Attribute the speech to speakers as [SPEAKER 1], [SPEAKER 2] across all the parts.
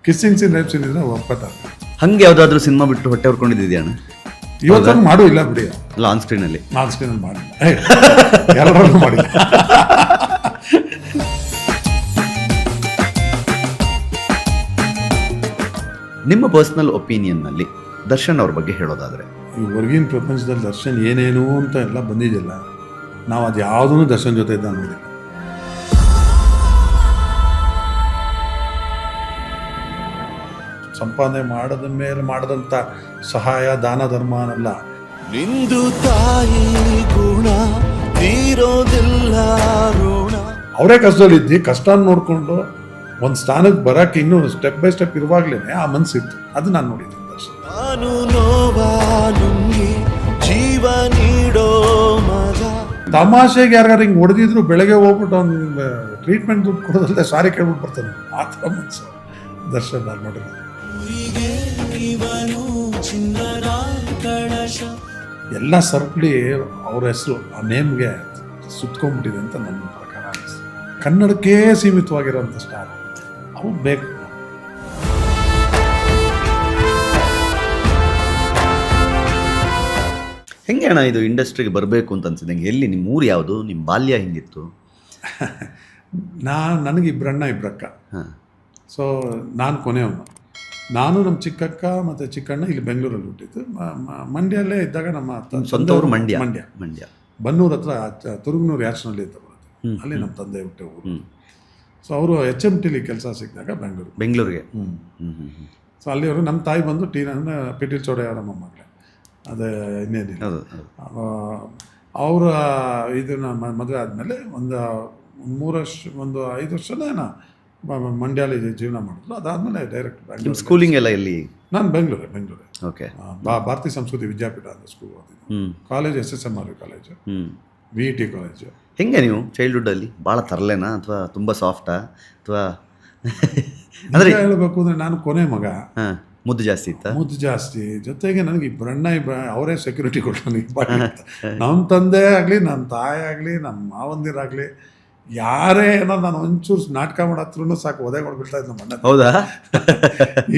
[SPEAKER 1] Kissing scene rape scene ಇದ್ರೆ ಒಪ್ಪತ್ತಾರೆ.
[SPEAKER 2] ಹಂಗೆ ಯಾವ್ದಾದ್ರು ಸಿನಿಮಾ ಬಿಟ್ಟು ಹೊಟ್ಟೆ ಹೊರ್ಕೊಂಡಿದ್ಯಾಣ?
[SPEAKER 1] ಇವತ್ತೊಂದು ಮಾಡು ಇಲ್ಲ ಬಿಡಿ,
[SPEAKER 2] ಅಲ್ಲ ಆನ್ ಸ್ಕ್ರೀನಲ್ಲಿ.
[SPEAKER 1] ನಾನ್ ಸ್ಕ್ರೀನಲ್ಲಿ ಮಾಡಿಲ್ಲ, ಎಲ್ಲರಲ್ಲೂ ಮಾಡಿಲ್ಲ.
[SPEAKER 2] ನಿಮ್ಮ ಪರ್ಸನಲ್ ಒಪಿನಿಯನ್ನಲ್ಲಿ ದರ್ಶನ್ ಅವ್ರ ಬಗ್ಗೆ ಹೇಳೋದಾದ್ರೆ?
[SPEAKER 1] ಈ ಹೊರಗಿನ ಪ್ರಪಂಚದಲ್ಲಿ ದರ್ಶನ್ ಏನೇನು ಅಂತ ಎಲ್ಲ ಬಂದಿದೆಯಲ್ಲ, ನಾವು ಅದು ಯಾವುದೂ ದರ್ಶನ್ ಜೊತೆ ಇದ್ದ ನೋಡಿಲ್ಲ. ಸಂಪಾದನೆ ಮಾಡದ ಮೇಲೆ ಮಾಡದಂಥ ಸಹಾಯ ದಾನ ಧರ್ಮ ಅನ್ನಲ್ಲ.
[SPEAKER 3] ನಿಂದು ತಾಯಿ ಗುಣ ತೀರೋದಿಲ್ಲ ಋಣ.
[SPEAKER 1] ಅವರೇ ಕಷ್ಟದಲ್ಲಿದ್ದು ಕಷ್ಟ ನೋಡಿಕೊಂಡು ಒಂದು ಸ್ಥಾನಕ್ಕೆ ಬರೋಕ್ಕೆ ಇನ್ನೂ ಸ್ಟೆಪ್ ಬೈ ಸ್ಟೆಪ್ ಇರುವಾಗಲೇ ಆ ಮನಸ್ಸಿತ್ತು. ಅದು ನಾನು ನೋಡಿದ್ದೀನಿ ದರ್ಶನ್.
[SPEAKER 3] ನಾನು ನೋವಾಲುಂಗಿ ಜೀವ ನೀಡೋ ಮಗ.
[SPEAKER 1] ತಮಾಷೆಗೆ ಯಾರು ಹಿಂಗೆ ಹೊಡೆದಿದ್ರು ಬೆಳಗ್ಗೆ ಹೋಗ್ಬಿಟ್ಟು ಅವ್ನು ಟ್ರೀಟ್ಮೆಂಟ್ ದುಡ್ಡು ಕೊಡೋದಲ್ಲದೆ ಸಾರಿ ಕೇಳ್ಬಿಟ್ಟು ಬರ್ತಾನೆ. ಆ ಥರ ಮನಸ್ಸು ದರ್ಶನ್ ನಾನು ನೋಡಿರೋದು. ಎಲ್ಲ ಸರ್ಕ್ಲಿ ಅವ್ರ ಹೆಸರು ಆ ನೇಮ್ಗೆ ಸುತ್ಕೊಂಡ್ಬಿಟ್ಟಿದೆ ಅಂತ ನನ್ನ ಪ್ರಕಾರ ಅನಿಸ್ತು. ಕನ್ನಡಕ್ಕೆ ಸೀಮಿತವಾಗಿರೋಂಥ ಸ್ಟಾರ್ ಅವು ಬೇಕು.
[SPEAKER 2] ಹೆಂಗೆ ಅಣ್ಣ ಇದು ಇಂಡಸ್ಟ್ರಿಗೆ ಬರಬೇಕು ಅಂತ ಅನ್ಸಿದಂಗೆ? ಎಲ್ಲಿ ನಿಮ್ಮ ಊರು ಯಾವುದು? ನಿಮ್ಮ ಬಾಲ್ಯ ಹೆಂಗಿತ್ತು?
[SPEAKER 1] ನನಗೆ ಇಬ್ಬರಣ್ಣ ಇಬ್ಬರಕ್ಕ. ಸೊ ನಾನು ಕೊನೆಯವನು. ನಾನು ನಮ್ಮ ಚಿಕ್ಕಕ್ಕ ಮತ್ತು ಚಿಕ್ಕಣ್ಣ ಇಲ್ಲಿ ಬೆಂಗಳೂರಲ್ಲಿ ಹುಟ್ಟಿದ್ದು. ಮಂಡ್ಯಲ್ಲೇ ಇದ್ದಾಗ ನಮ್ಮ
[SPEAKER 2] ಸ್ವಂತ ಊರು ಮಂಡ್ಯ.
[SPEAKER 1] ಬನ್ನೂರು ಹತ್ರ ತುರುಗನೂರು ಯಾಚನಲ್ಲಿ ಇದ್ದ ಬರೋದು. ಅಲ್ಲಿ ನಮ್ಮ ತಂದೆ ಹುಟ್ಟೆ ಊರು. ಸೊ ಅವರು HMT ಕೆಲಸ ಸಿಕ್ಕಿದಾಗ ಬೆಂಗಳೂರಿಗೆ. ಸೊ ಅಲ್ಲಿಯವರು ನಮ್ಮ ತಾಯಿ ಬಂದು ಪಿಟೀಲ್ ಚೌಡಯ್ಯರ ಮೊಮ್ಮಗಳೇ, ಅದೇ ಇನ್ನೇನಿಲ್ಲ. ಅವರ ಇದನ್ನ ಮದುವೆ ಆದಮೇಲೆ ಒಂದು 5 ವರ್ಷನೇ ಮಂಡ್ಯಲ್ಲಿ ಜೀವನ ಮಾಡಿದ್ರು. ಅದಾದಮೇಲೆ ಡೈರೆಕ್ಟ್ ಬ್ಯಾಂಗ್ಳೂರ್.
[SPEAKER 2] ಸ್ಕೂಲಿಂಗ್ ಎಲ್ಲ ಎಲ್ಲಿ?
[SPEAKER 1] ನಾನು ಬೆಂಗಳೂರೇ.
[SPEAKER 2] ಓಕೆ.
[SPEAKER 1] ಭಾರತೀಯ ಸಂಸ್ಕೃತಿ ವಿದ್ಯಾಪೀಠ ಅಂತ ಸ್ಕೂಲ್ ಓದಿದ್ದು. College SSMR college, VET college.
[SPEAKER 2] ಹೆಂಗೆ ನೀವು ಚೈಲ್ಡ್ಹುಡ್ಡಲ್ಲಿ ಭಾಳ ತರಲೆನಾ ಅಥವಾ ತುಂಬ ಸಾಫ್ಟಾ ಅಥವಾ ಅಂದರೆ
[SPEAKER 1] ಹೇಳಬೇಕು ಅಂದರೆ ನಾನು ಕೊನೆ ಮಗ.
[SPEAKER 2] ಮುದ್ದು ಜಾಸ್ತಿ ಇತ್ತಾ? ಮುದ್ದು
[SPEAKER 1] ಜಾಸ್ತಿ. ಜೊತೆಗೆ ನನಗೆ ಇಬ್ಬರಣ್ಣ ಅವರೇ ಸೆಕ್ಯೂರಿಟಿ ಕೊಟ್ಟರು. ನಮ್ಮ ತಂದೆ ಆಗಲಿ, ನಮ್ಮ ತಾಯಿ ಆಗಲಿ, ನಮ್ಮ ಮಾವಂದಿರಾಗಲಿ, ಯಾರೇ ಏನೋ ನಾನು ಒಂಚೂರು ನಾಟಕ ಮಾಡತ್ರೂ ಸಾಕು ಒದೆ ಕೊಡ್ಬಿಡ್ತಾ ಇದ್ದೆ ನಮ್ಮ ಅಣ್ಣ.
[SPEAKER 2] ಹೌದಾ?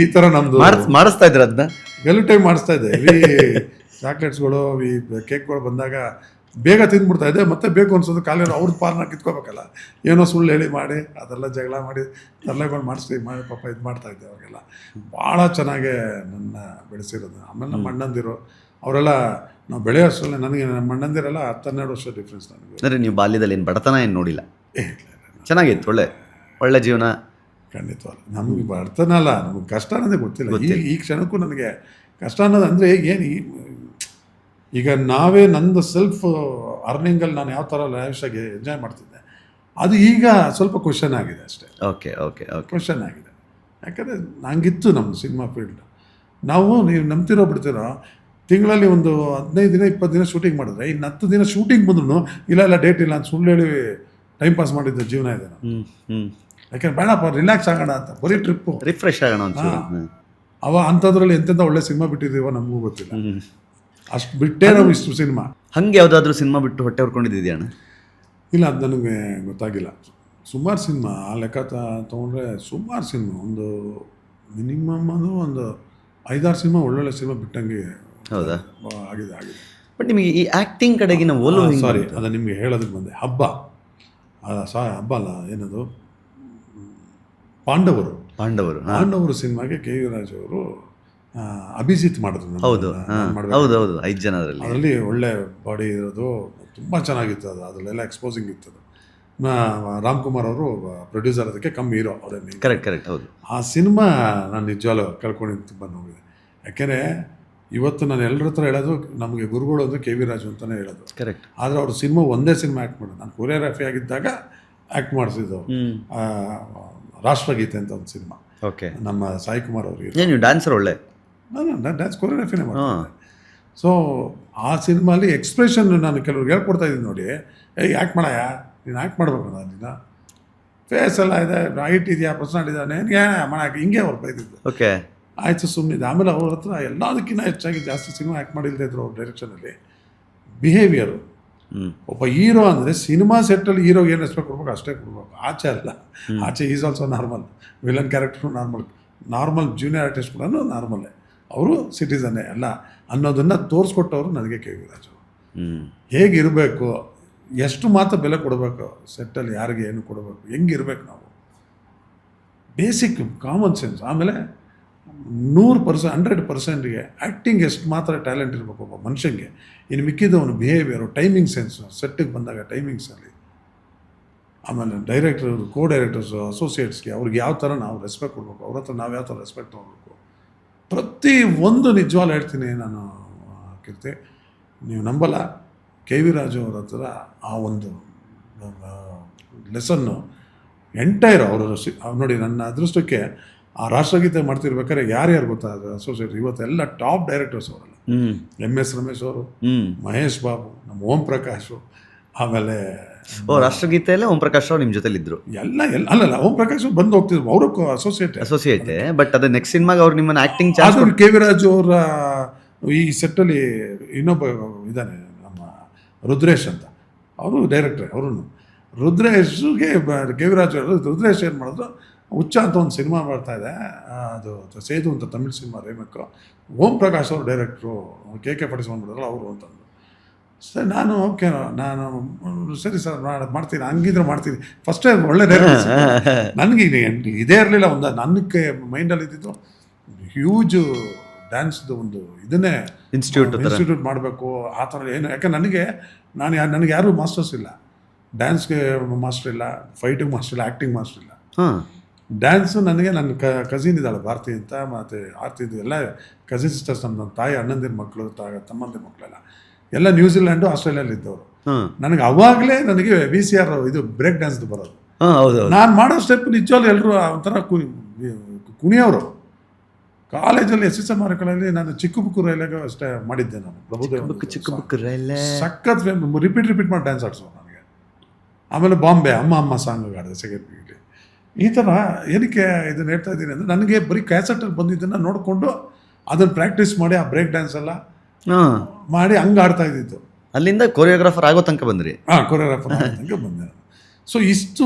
[SPEAKER 2] ಈ
[SPEAKER 1] ಥರ ನಮ್ಮದು
[SPEAKER 2] ಮಾಡಿಸ್ತಾ ಇದ್ರೆ ಅದನ್ನ
[SPEAKER 1] ಗೆಲು ಟೈಮ್ ಮಾಡಿಸ್ತಾ ಇದ್ದೆ. ಚಾಕ್ಲೇಟ್ಸ್ಗಳು, ಕೇಕ್ಗಳು ಬಂದಾಗ ಬೇಗ ತಿಂದ್ಬಿಡ್ತಾ ಇದ್ದೆ. ಮತ್ತೆ ಬೇಕು ಅನ್ಸೋದು ಕಾಲೇಜ್ ಅವ್ರ ಪಾಲನ ಕಿತ್ಕೋಬೇಕಲ್ಲ, ಏನೋ ಸುಳ್ಳು ಹೇಳಿ ಮಾಡಿ ಅದೆಲ್ಲ ಜಗಳ ಮಾಡಿ ತರಲೆಗಳು ಮಾಡಿ ಪಾಪ ಇದು ಮಾಡ್ತಾಯಿದ್ದೆ. ಅವಾಗೆಲ್ಲ ಭಾಳ ಚೆನ್ನಾಗೇ ನನ್ನ ಬೆಳೆಸಿರೋದು. ಆಮೇಲೆ ನಮ್ಮ ಅಣ್ಣಂದಿರು ಅವರೆಲ್ಲ ನಾವು ಬೆಳೆಯೋ ಅಷ್ಟರಲ್ಲೇ ನನಗೆ ನಮ್ಮ ಅಣ್ಣಂದಿರೆಲ್ಲ 10-12 ವರ್ಷ ಡಿಫ್ರೆನ್ಸ್ ನನಗೆ.
[SPEAKER 2] ಅಂದರೆ ನೀವು ಬಾಲ್ಯದಲ್ಲಿ ಏನು ಬಡತನ ಏನು ನೋಡಿಲ್ಲ? ಚೆನ್ನಾಗಿತ್ತು, ಒಳ್ಳೆ ಜೀವನ.
[SPEAKER 1] ಖಂಡಿತವಲ್ಲ, ನಮಗೆ ಬಡತನ ಅಲ್ಲ, ನಮಗೆ ಕಷ್ಟ ಅನ್ನೋದೇ ಗೊತ್ತಿಲ್ಲ. ಈ ಕ್ಷಣಕ್ಕೂ ನನಗೆ ಕಷ್ಟ ಅನ್ನೋದು ಅಂದರೆ ಏನು, ಈಗ ನಾವೇ ನಂದು ಸೆಲ್ಫ್ ಅರ್ನಿಂಗಲ್ಲಿ ನಾನು ಯಾವ ಥರ ಲೈಫಾಗಿ ಎಂಜಾಯ್ ಮಾಡ್ತಿದ್ದೆ, ಅದು ಈಗ ಸ್ವಲ್ಪ ಕ್ವಶನ್ ಆಗಿದೆ ಅಷ್ಟೇ.
[SPEAKER 2] ಓಕೆ
[SPEAKER 1] ಕ್ವಶನ್ ಆಗಿದೆ. ಯಾಕಂದರೆ ನಂಗಿತ್ತು ನಮ್ಮ ಸಿನಿಮಾ ಫೀಲ್ಡ್. ನೀವು ನಂಬ್ತಿರೋ ಬಿಡ್ತಿರೋ, ತಿಂಗಳಲ್ಲಿ ಒಂದು 15 ದಿನ 20 ದಿನ ಶೂಟಿಂಗ್ ಮಾಡಿದ್ರೆ ಇನ್ನು 10 ದಿನ ಶೂಟಿಂಗ್ ಬಂದ್ರು ಇಲ್ಲ ಡೇಟ್ ಇಲ್ಲ ಅಂತ ಸುಳ್ಳು ಹೇಳಿ ಟೈಮ್ ಪಾಸ್ ಮಾಡಿದ್ದ ಜೀವನ ಇದೆ. ಯಾಕೆಂದ್ರೆ ಬೇಡಪ್ಪ ರಿಲ್ಯಾಕ್ಸ್ ಆಗೋಣ ಅಂತ, ಬರೀ ಟ್ರಿಪ್ಪು,
[SPEAKER 2] ರಿಫ್ರೆಶ್ ಆಗೋಣ ಅಂತ.
[SPEAKER 1] ಅಂಥದ್ರಲ್ಲಿ ಎಂತೆಂಥ ಒಳ್ಳೆ ಸಿನಿಮಾ ಬಿಟ್ಟಿದ್ದೀವೋ ನಮಗೂ ಗೊತ್ತಿಲ್ಲ. ಅಷ್ಟು ಬಿಟ್ಟೇ ನಾವು ಇಷ್ಟು ಸಿನಿಮಾ.
[SPEAKER 2] ಹಂಗೆ ಯಾವುದಾದ್ರೂ ಸಿನಿಮಾ ಬಿಟ್ಟು ಹೊಟ್ಟೆ ಹೊರ್ಕೊಂಡಿದ್ಯಾಣ?
[SPEAKER 1] ಇಲ್ಲ, ಅದು ನನಗೆ ಗೊತ್ತಾಗಿಲ್ಲ. ಸುಮಾರು ಸಿನಿಮಾ ಆ ಲೆಕ್ಕ ತೊಗೊಂಡ್ರೆ ಸುಮಾರು ಸಿನಿಮಾ, ಒಂದು ಮಿನಿಮಮ್ ಅದು ಒಂದು 5-6 ಸಿನಿಮಾ ಒಳ್ಳೊಳ್ಳೆ ಸಿನಿಮಾ ಬಿಟ್ಟಂಗೆ.
[SPEAKER 2] ಹೌದಾ?
[SPEAKER 1] ಆಗಿದೆ.
[SPEAKER 2] ಬಟ್ ನಿಮಗೆ ಈ ಆ್ಯಕ್ಟಿಂಗ್ ಕಡೆಗಿನ ಒಲವು?
[SPEAKER 1] ಸಾರಿ, ಅದು ನಿಮಗೆ ಹೇಳೋದಕ್ಕೆ ಬಂದೆ. ಹಬ್ಬ ಅಲ್ಲ, ಏನದು, ಪಾಂಡವರು ಸಿನಿಮಾಗೆ KV ರಾಜ್ ಅವರು ಅಭಿಜಿತ್ ಮಾಡಿದ್ರು.
[SPEAKER 2] ಹೌದು, 5 ಜನ
[SPEAKER 1] ಅದರಲ್ಲಿ ಒಳ್ಳೆ ಬಾಡಿ ಇರೋದು, ತುಂಬ ಚೆನ್ನಾಗಿತ್ತು. ಅದರಲ್ಲೆಲ್ಲ ಎಕ್ಸ್ಪೋಸಿಂಗ್ ಇತ್ತು. ರಾಮ್ಕುಮಾರ್ ಅವರು ಪ್ರೊಡ್ಯೂಸರ್, ಅದಕ್ಕೆ ಕಮ್ಮಿ ಹೀರೋ ಅವರೇ.
[SPEAKER 2] ಕರೆಕ್ಟ್. ಹೌದು.
[SPEAKER 1] ಆ ಸಿನಿಮಾ ನಾನು ನಿಜವಾಗ್ಲೂ ಕಳ್ಕೊಂಡಿದ್ದು ತುಂಬ ನೋವಿದೆ. ಯಾಕೆಂದರೆ ಇವತ್ತು ನಾನು ಎಲ್ಲರ ಹತ್ರ ಹೇಳೋದು, ನಮಗೆ ಗುರುಗಳು ಅಂದರೆ KV ರಾಜು ಅಂತಲೇ ಹೇಳೋದು.
[SPEAKER 2] ಕರೆಕ್ಟ್.
[SPEAKER 1] ಆದರೆ ಅವರು ಒಂದೇ ಸಿನಿಮಾ ಆ್ಯಕ್ಟ್ ಮಾಡೋದು. ನಾನು ಕೊರಿಯೋಗ್ರಫಿ ಆಗಿದ್ದಾಗ ಆ್ಯಕ್ಟ್ ಮಾಡಿಸಿದ್ದು ರಾಷ್ಟ್ರಗೀತೆ ಅಂತ ಒಂದು ಸಿನಿಮಾ.
[SPEAKER 2] ಓಕೆ.
[SPEAKER 1] ನಮ್ಮ ಸಾಯಿ ಕುಮಾರ್ ಅವರಿಗೆ.
[SPEAKER 2] ನೀವು ಡ್ಯಾನ್ಸರ್? ಒಳ್ಳೆ
[SPEAKER 1] ನಾನು ಡ್ಯಾನ್ಸ್ ಕೊರಿಯೋಗ್ರಫಿನೇ ಮಾಡ್ತೀನಿ. ಸೊ ಆ ಸಿನಿಮಾಲಿ ಎಕ್ಸ್ಪ್ರೆಷನ್ ನಾನು ಕೆಲವ್ರಿಗೆ ಹೇಳ್ಕೊಡ್ತಾ ಇದ್ದೀನಿ ನೋಡಿ, ಆ್ಯಕ್ಟ್ ಮಾಡಯ್ಯ, ನೀನು ಆ್ಯಕ್ಟ್ ಮಾಡ್ಬೇಕು ನೀನು, ಫೇಸ್ ಎಲ್ಲ ಇದೆ, ಹೈಟ್ ಇದೆಯಾ, ಪರ್ಸನಾಲಿಟಿ ಇದೆ, ನನಗೆ ಮಾಡಕ್ಕೆ ಹಿಂಗೆ ಅವ್ರು ಬೈದಿದ್ದು.
[SPEAKER 2] ಓಕೆ,
[SPEAKER 1] ಆಯಿತು ಸುಮ್ಮನಿದೆ. ಆಮೇಲೆ ಅವ್ರ ಹತ್ರ ಎಲ್ಲದಕ್ಕಿಂತ ಹೆಚ್ಚಾಗಿ ಜಾಸ್ತಿ ಸಿನಿಮಾ ಆ್ಯಕ್ಟ್ ಮಾಡಿಲ್ಲದೆ ಇದ್ರು ಅವ್ರ ಡೈರೆಕ್ಷನಲ್ಲಿ. ಬಿಹೇವಿಯರು, ಒಬ್ಬ ಹೀರೋ ಅಂದರೆ ಸಿನಿಮಾ ಸೆಟ್ಟಲ್ಲಿ ಹೀರೋಗೆ ಏನು ರೆಸ್ಪೆಕ್ಟ್ ಕೊಡ್ಬೇಕು ಅಷ್ಟೇ ಕೊಡ್ಬೇಕು, ಆಚೆ ಅಲ್ಲ. ಆಚೆ is also normal, villain character normal, normal junior artist ಕೂಡ ನಾರ್ಮಲ್ಲೇ, ಅವರು ಸಿಟಿಸನ್ನೇ ಅಲ್ಲ ಅನ್ನೋದನ್ನು ತೋರಿಸ್ಕೊಟ್ಟವರು ನನಗೆ ಕೆ ವಿ ರಾಜು. ಹೇಗಿರಬೇಕು, ಎಷ್ಟು ಮಾತ್ರ ಬೆಲೆ ಕೊಡಬೇಕು, ಸೆಟ್ಟಲ್ಲಿ ಯಾರಿಗೆ ಏನು ಕೊಡಬೇಕು, ಹೆಂಗಿರ್ಬೇಕು ನಾವು, ಬೇಸಿಕ್ ಕಾಮನ್ ಸೆನ್ಸ್. ಆಮೇಲೆ 100% ಆ್ಯಕ್ಟಿಂಗ್ ಎಷ್ಟು ಮಾತ್ರ ಟ್ಯಾಲೆಂಟ್ ಇರಬೇಕು ಒಬ್ಬ ಮನುಷ್ಯನಿಗೆ, ಇನ್ನು ಮಿಕ್ಕಿದವನು ಬಿಹೇವಿಯರು, ಟೈಮಿಂಗ್ ಸೆನ್ಸು, ಸೆಟ್ಟಿಗೆ ಬಂದಾಗ ಟೈಮಿಂಗ್ಸಲ್ಲಿ, ಆಮೇಲೆ ಡೈರೆಕ್ಟರ್, ಕೋ ಡೈರೆಕ್ಟರ್ಸು, ಅಸೋಸಿಯೇಟ್ಸ್ಗೆ ಅವ್ರಿಗೆ ಯಾವ ಥರ ನಾವು ರೆಸ್ಪೆಕ್ಟ್ ಕೊಡಬೇಕು, ಅವ್ರ ಹತ್ರ ನಾವು ಯಾವ ಥರ ರೆಸ್ಪೆಕ್ಟ್ ತೊಗೊಳ್ಬೇಕು, ಪ್ರತಿ ಒಂದು ನಿಜವಾಗ್ಲೂ ಹೇಳ್ತೀನಿ ನಾನು ಕೀರ್ತಿ, ನೀವು ನಂಬಲ್ಲ, ಕೆ ವಿ ರಾಜು ಅವ್ರ ಹತ್ರ ಆ ಒಂದು ಲೆಸನ್ನು ಎಂಟೈರ್ ಅವರು ನೋಡಿ. ನನ್ನ ಅದೃಷ್ಟಕ್ಕೆ ಆ ರಾಷ್ಟ್ರಗೀತೆ ಮಾಡ್ತಿರ್ಬೇಕಾದ್ರೆ ಯಾರ್ಯಾರು ಗೊತ್ತಾಗ ಅಸೋಸಿಯೇಟ್ ಇವತ್ತೆಲ್ಲ ಟಾಪ್ ಡೈರೆಕ್ಟರ್ಸ್ ಅವರಲ್ಲ, MS ರಮೇಶ್ ಅವರು, ಮಹೇಶ್ ಬಾಬು, ನಮ್ಮ ಓಂ ಪ್ರಕಾಶು, ಆಮೇಲೆ
[SPEAKER 2] ರಾಷ್ಟ್ರಗೀತೆಯಲ್ಲೇ ಓಂ ಪ್ರಕಾಶ್ ರಾವ್ ನಿಮ್ಮ ಜೊತೆಲಿದ್ರು
[SPEAKER 1] ಅಲ್ಲಲ್ಲ ಓಂ ಪ್ರಕಾಶ್ ಬಂದು ಹೋಗ್ತಿದ್ರು, ಅವರು
[SPEAKER 2] ಅಸೋಸಿಯೇಟ್. ಬಟ್ ಅದೇ ನೆಕ್ಸ್ಟ್ ಸಿನಿಮಾಗೆ ಅವ್ರು ನಿಮ್ಮನ್ನ ಆಕ್ಟಿಂಗ್
[SPEAKER 1] ಆದರೂ ಕೆ ವಿ ರಾಜು ಅವರ ಈ ಸೆಟ್ಟಲ್ಲಿ ಇನ್ನೊಬ್ಬ ಇದ್ದಾನೆ ನಮ್ಮ ರುದ್ರೇಶ್ ಅಂತ, ಅವರು ಡೈರೆಕ್ಟ್ರೆ. ಅವರು ರುದ್ರೇಶ್ಗೆ ಕೆ ವಿ ರಾಜು ರುದ್ರೇಶ್ ಏನು ಮಾಡಿದ್ರು, ಹುಚ್ಚ ಅಂತ ಒಂದು ಸಿನಿಮಾ ಮಾಡ್ತಾ ಇದೆ, ಅದು ಸೇದು ಅಂತ ತಮಿಳ್ ಸಿನಿಮಾ ರೇಮಕ್ಕು, ಓಂ ಪ್ರಕಾಶ್ ಅವರು ಡೈರೆಕ್ಟ್ರು, KK ಪಡಿಸ್ಕೊಂಡ್ಬಿಡೋರು ಅವರು ಅಂತಂದು. ಸರ್ ನಾನು ಓಕೆ, ನಾನು ಸರಿ ಸರ್ ಮಾಡ್ತೀನಿ, ಹಂಗಿದ್ರೆ ಮಾಡ್ತೀನಿ. ಫಸ್ಟೇ ಒಳ್ಳೆ ಡೈರೆಕ್ಟರ್ ನನಗೆ ಇದೇ ಇರಲಿಲ್ಲ, ಒಂದು ನನಗೆ ಮೈಂಡಲ್ಲಿ ಇದ್ದಿದ್ದು ಹ್ಯೂಜ್ ಡ್ಯಾನ್ಸ್ದು ಒಂದು ಇದನ್ನೇ ಇನ್ಸ್ಟಿಟ್ಯೂಟ್ ಮಾಡಬೇಕು ಆ ಥರ ಏನು. ಯಾಕೆ ನನಗೆ ಯಾರೂ ಮಾಸ್ಟರ್ಸ್ ಇಲ್ಲ, ಡ್ಯಾನ್ಸ್ಗೆ ಮಾಸ್ಟರ್ ಇಲ್ಲ, ಫೈಟಿಂಗ್ ಮಾಸ್ಟರ್ ಇಲ್ಲ, ಆ್ಯಕ್ಟಿಂಗ್ ಮಾಸ್ಟರ್ ಇಲ್ಲ. ಡ್ಯಾನ್ಸು ನನಗೆ ನನ್ನ ಕಸಿನ್ ಇದ್ದಾಳೆ ಭಾರತಿ ಅಂತ, ಮತ್ತು ಆರ್ತಿ ಇದು ಎಲ್ಲ ಕಸಿನ್ ಸಿಸ್ಟರ್ಸ್, ನಮ್ಮ ತಾಯಿ ಅಣ್ಣಂದಿರ ಮಕ್ಕಳು, ತಮ್ಮಂದಿರ ಮಕ್ಕಳೆಲ್ಲ ಎಲ್ಲ ನ್ಯೂಜಿಲ್ಯಾಂಡು ಆಸ್ಟ್ರೇಲಿಯಲ್ಲಿ ಇದ್ದವರು. ನನಗೆ ಅವಾಗಲೇ ನನಗೆ VCR ಇದು ಬ್ರೇಕ್ ಡ್ಯಾನ್ಸ್ದು ಬರೋದು. ನಾನು ಮಾಡೋ ಸ್ಟೆಪ್ ನಿಜವಾಗ್ಲೂ ಎಲ್ಲರೂ ಒಂಥರ ಕುಣಿಯೋರು. ಕಾಲೇಜಲ್ಲಿ SSM ಮಾರ್ಕಲ್ಲಿ ನಾನು ಚಿಕ್ಕ ಬುಕ್ಕು ರೈಲಾಗ ಅಷ್ಟೇ ಮಾಡಿದ್ದೆ. ನಾನು ಪ್ರಭುದೇವ ಸಖತ್ ರಿಪೀಟ್ ಮಾಡಿ ಡ್ಯಾನ್ಸ್ ಆಡಿಸೋ ನನಗೆ. ಆಮೇಲೆ ಬಾಂಬೆ ಅಮ್ಮ ಸಾಂಗ್ ಆಡಿದೆ ಸೆಕೆಂಡ್ ಪೀಲಿ. ಈ ಥರ ಏನಕ್ಕೆ ಇದನ್ನು ಹೇಳ್ತಾ ಇದ್ದೀನಿ ಅಂದರೆ, ನನಗೆ ಬರೀ ಕ್ಯಾಸೆಟಲ್ಲಿ ಬಂದಿದ್ದನ್ನು ನೋಡಿಕೊಂಡು ಅದನ್ನು ಪ್ರಾಕ್ಟೀಸ್ ಮಾಡಿ ಆ ಬ್ರೇಕ್ ಡ್ಯಾನ್ಸ್ ಎಲ್ಲ ಮಾಡಿ ಹಂಗೆ ಆಡ್ತಾ ಇದ್ದಿದ್ದು.
[SPEAKER 2] ಅಲ್ಲಿಂದ ಕೊರಿಯೋಗ್ರಾಫರ್ ಆಗೋ ತನಕ ಬಂದ್ರಿ?
[SPEAKER 1] ಕೊರಿಯೋಗ್ರಾಫರ್ ಆಗೋ ತನಕ ಬಂದೆ. ಸೊ ಇಷ್ಟು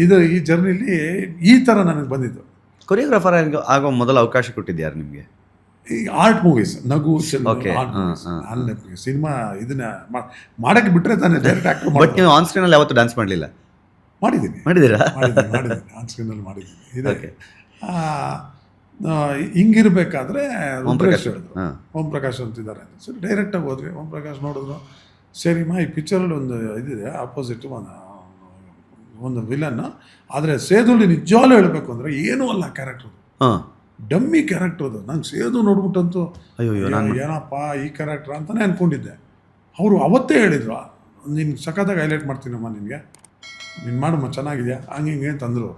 [SPEAKER 1] ಈ ಜರ್ನಿಲಿ ಈ ಥರ ನನಗೆ ಬಂದಿದ್ದು.
[SPEAKER 2] ಕೊರಿಯೋಗ್ರಾಫರ್ ಆಗೋ ಮೊದಲ ಅವಕಾಶ ಕೊಟ್ಟಿದ್ಯಾರು ನಿಮಗೆ?
[SPEAKER 1] ಈ ಆರ್ಟ್ ಮೂವೀಸ್, ನಗು ಅಲ್ಲೇ ಸಿನಿಮಾ ಇದನ್ನ ಮಾಡಕ್ಕೆ ಬಿಟ್ಟರೆ ತಾನೇ ಡೈರೆಕ್ಟ್ ಆ್ಯಕ್ಟರ್.
[SPEAKER 2] ಬಟ್ ನೀವು ಆನ್ ಸ್ಕ್ರೀನಲ್ಲಿ ಯಾವತ್ತು ಡ್ಯಾನ್ಸ್ ಮಾಡಲಿಲ್ಲ? ಮಾಡಿದ್ದೀರಾ?
[SPEAKER 1] ಆನ್ ಸ್ಕ್ರೀನಲ್ಲಿ ಮಾಡಿದ್ದೀನಿ. ಇದಕ್ಕೆ ಹಿಂಗಿರ್ಬೇಕಾದ್ರೆ ರುದ್ರೇಶ್ ಹೇಳಿದ್ರು, ಓಂ ಪ್ರಕಾಶ್ ಅಂತಿದ್ದಾರೆ ಅಂತ. ಸರಿ ಡೈರೆಕ್ಟಾಗಿ ಹೋದ್ವಿ. ಓಂ ಪ್ರಕಾಶ್ ನೋಡಿದ್ರು, ಸರಿಮಾ ಈ ಪಿಕ್ಚರಲ್ಲಿ ಒಂದು ಇದಿದೆ ಆಪೋಸಿಟ್ ಒಂದು ವಿಲನ್, ಆದರೆ ಸೇದುಲಿ ನಿಜವಾಗ್ಲೂ ಹೇಳಬೇಕು ಅಂದರೆ ಏನೂ ಅಲ್ಲ ಕ್ಯಾರೆಕ್ಟ್ರು, ಡಮ್ಮಿ ಕ್ಯಾರೆಕ್ಟರ್ ಅದು. ನಂಗೆ ಸೇದು ನೋಡ್ಬಿಟ್ಟಂತೂ ಏನಪ್ಪ ಈ ಕ್ಯಾರೆಕ್ಟ್ರ ಅಂತಲೇ ಅಂದ್ಕೊಂಡಿದ್ದೆ. ಅವರು ಅವತ್ತೇ ಹೇಳಿದ್ರು, ನೀನು ಸಖತ್ತಾಗಿ ಹೈಲೈಟ್ ಮಾಡ್ತೀನಮ್ಮ, ನಿನಗೆ ನೀನು ಮಾಡಮ್ಮ ಚೆನ್ನಾಗಿದೆಯಾ ಹಂಗೆ ಹಿಂಗೆ ಅಂತಂದರು.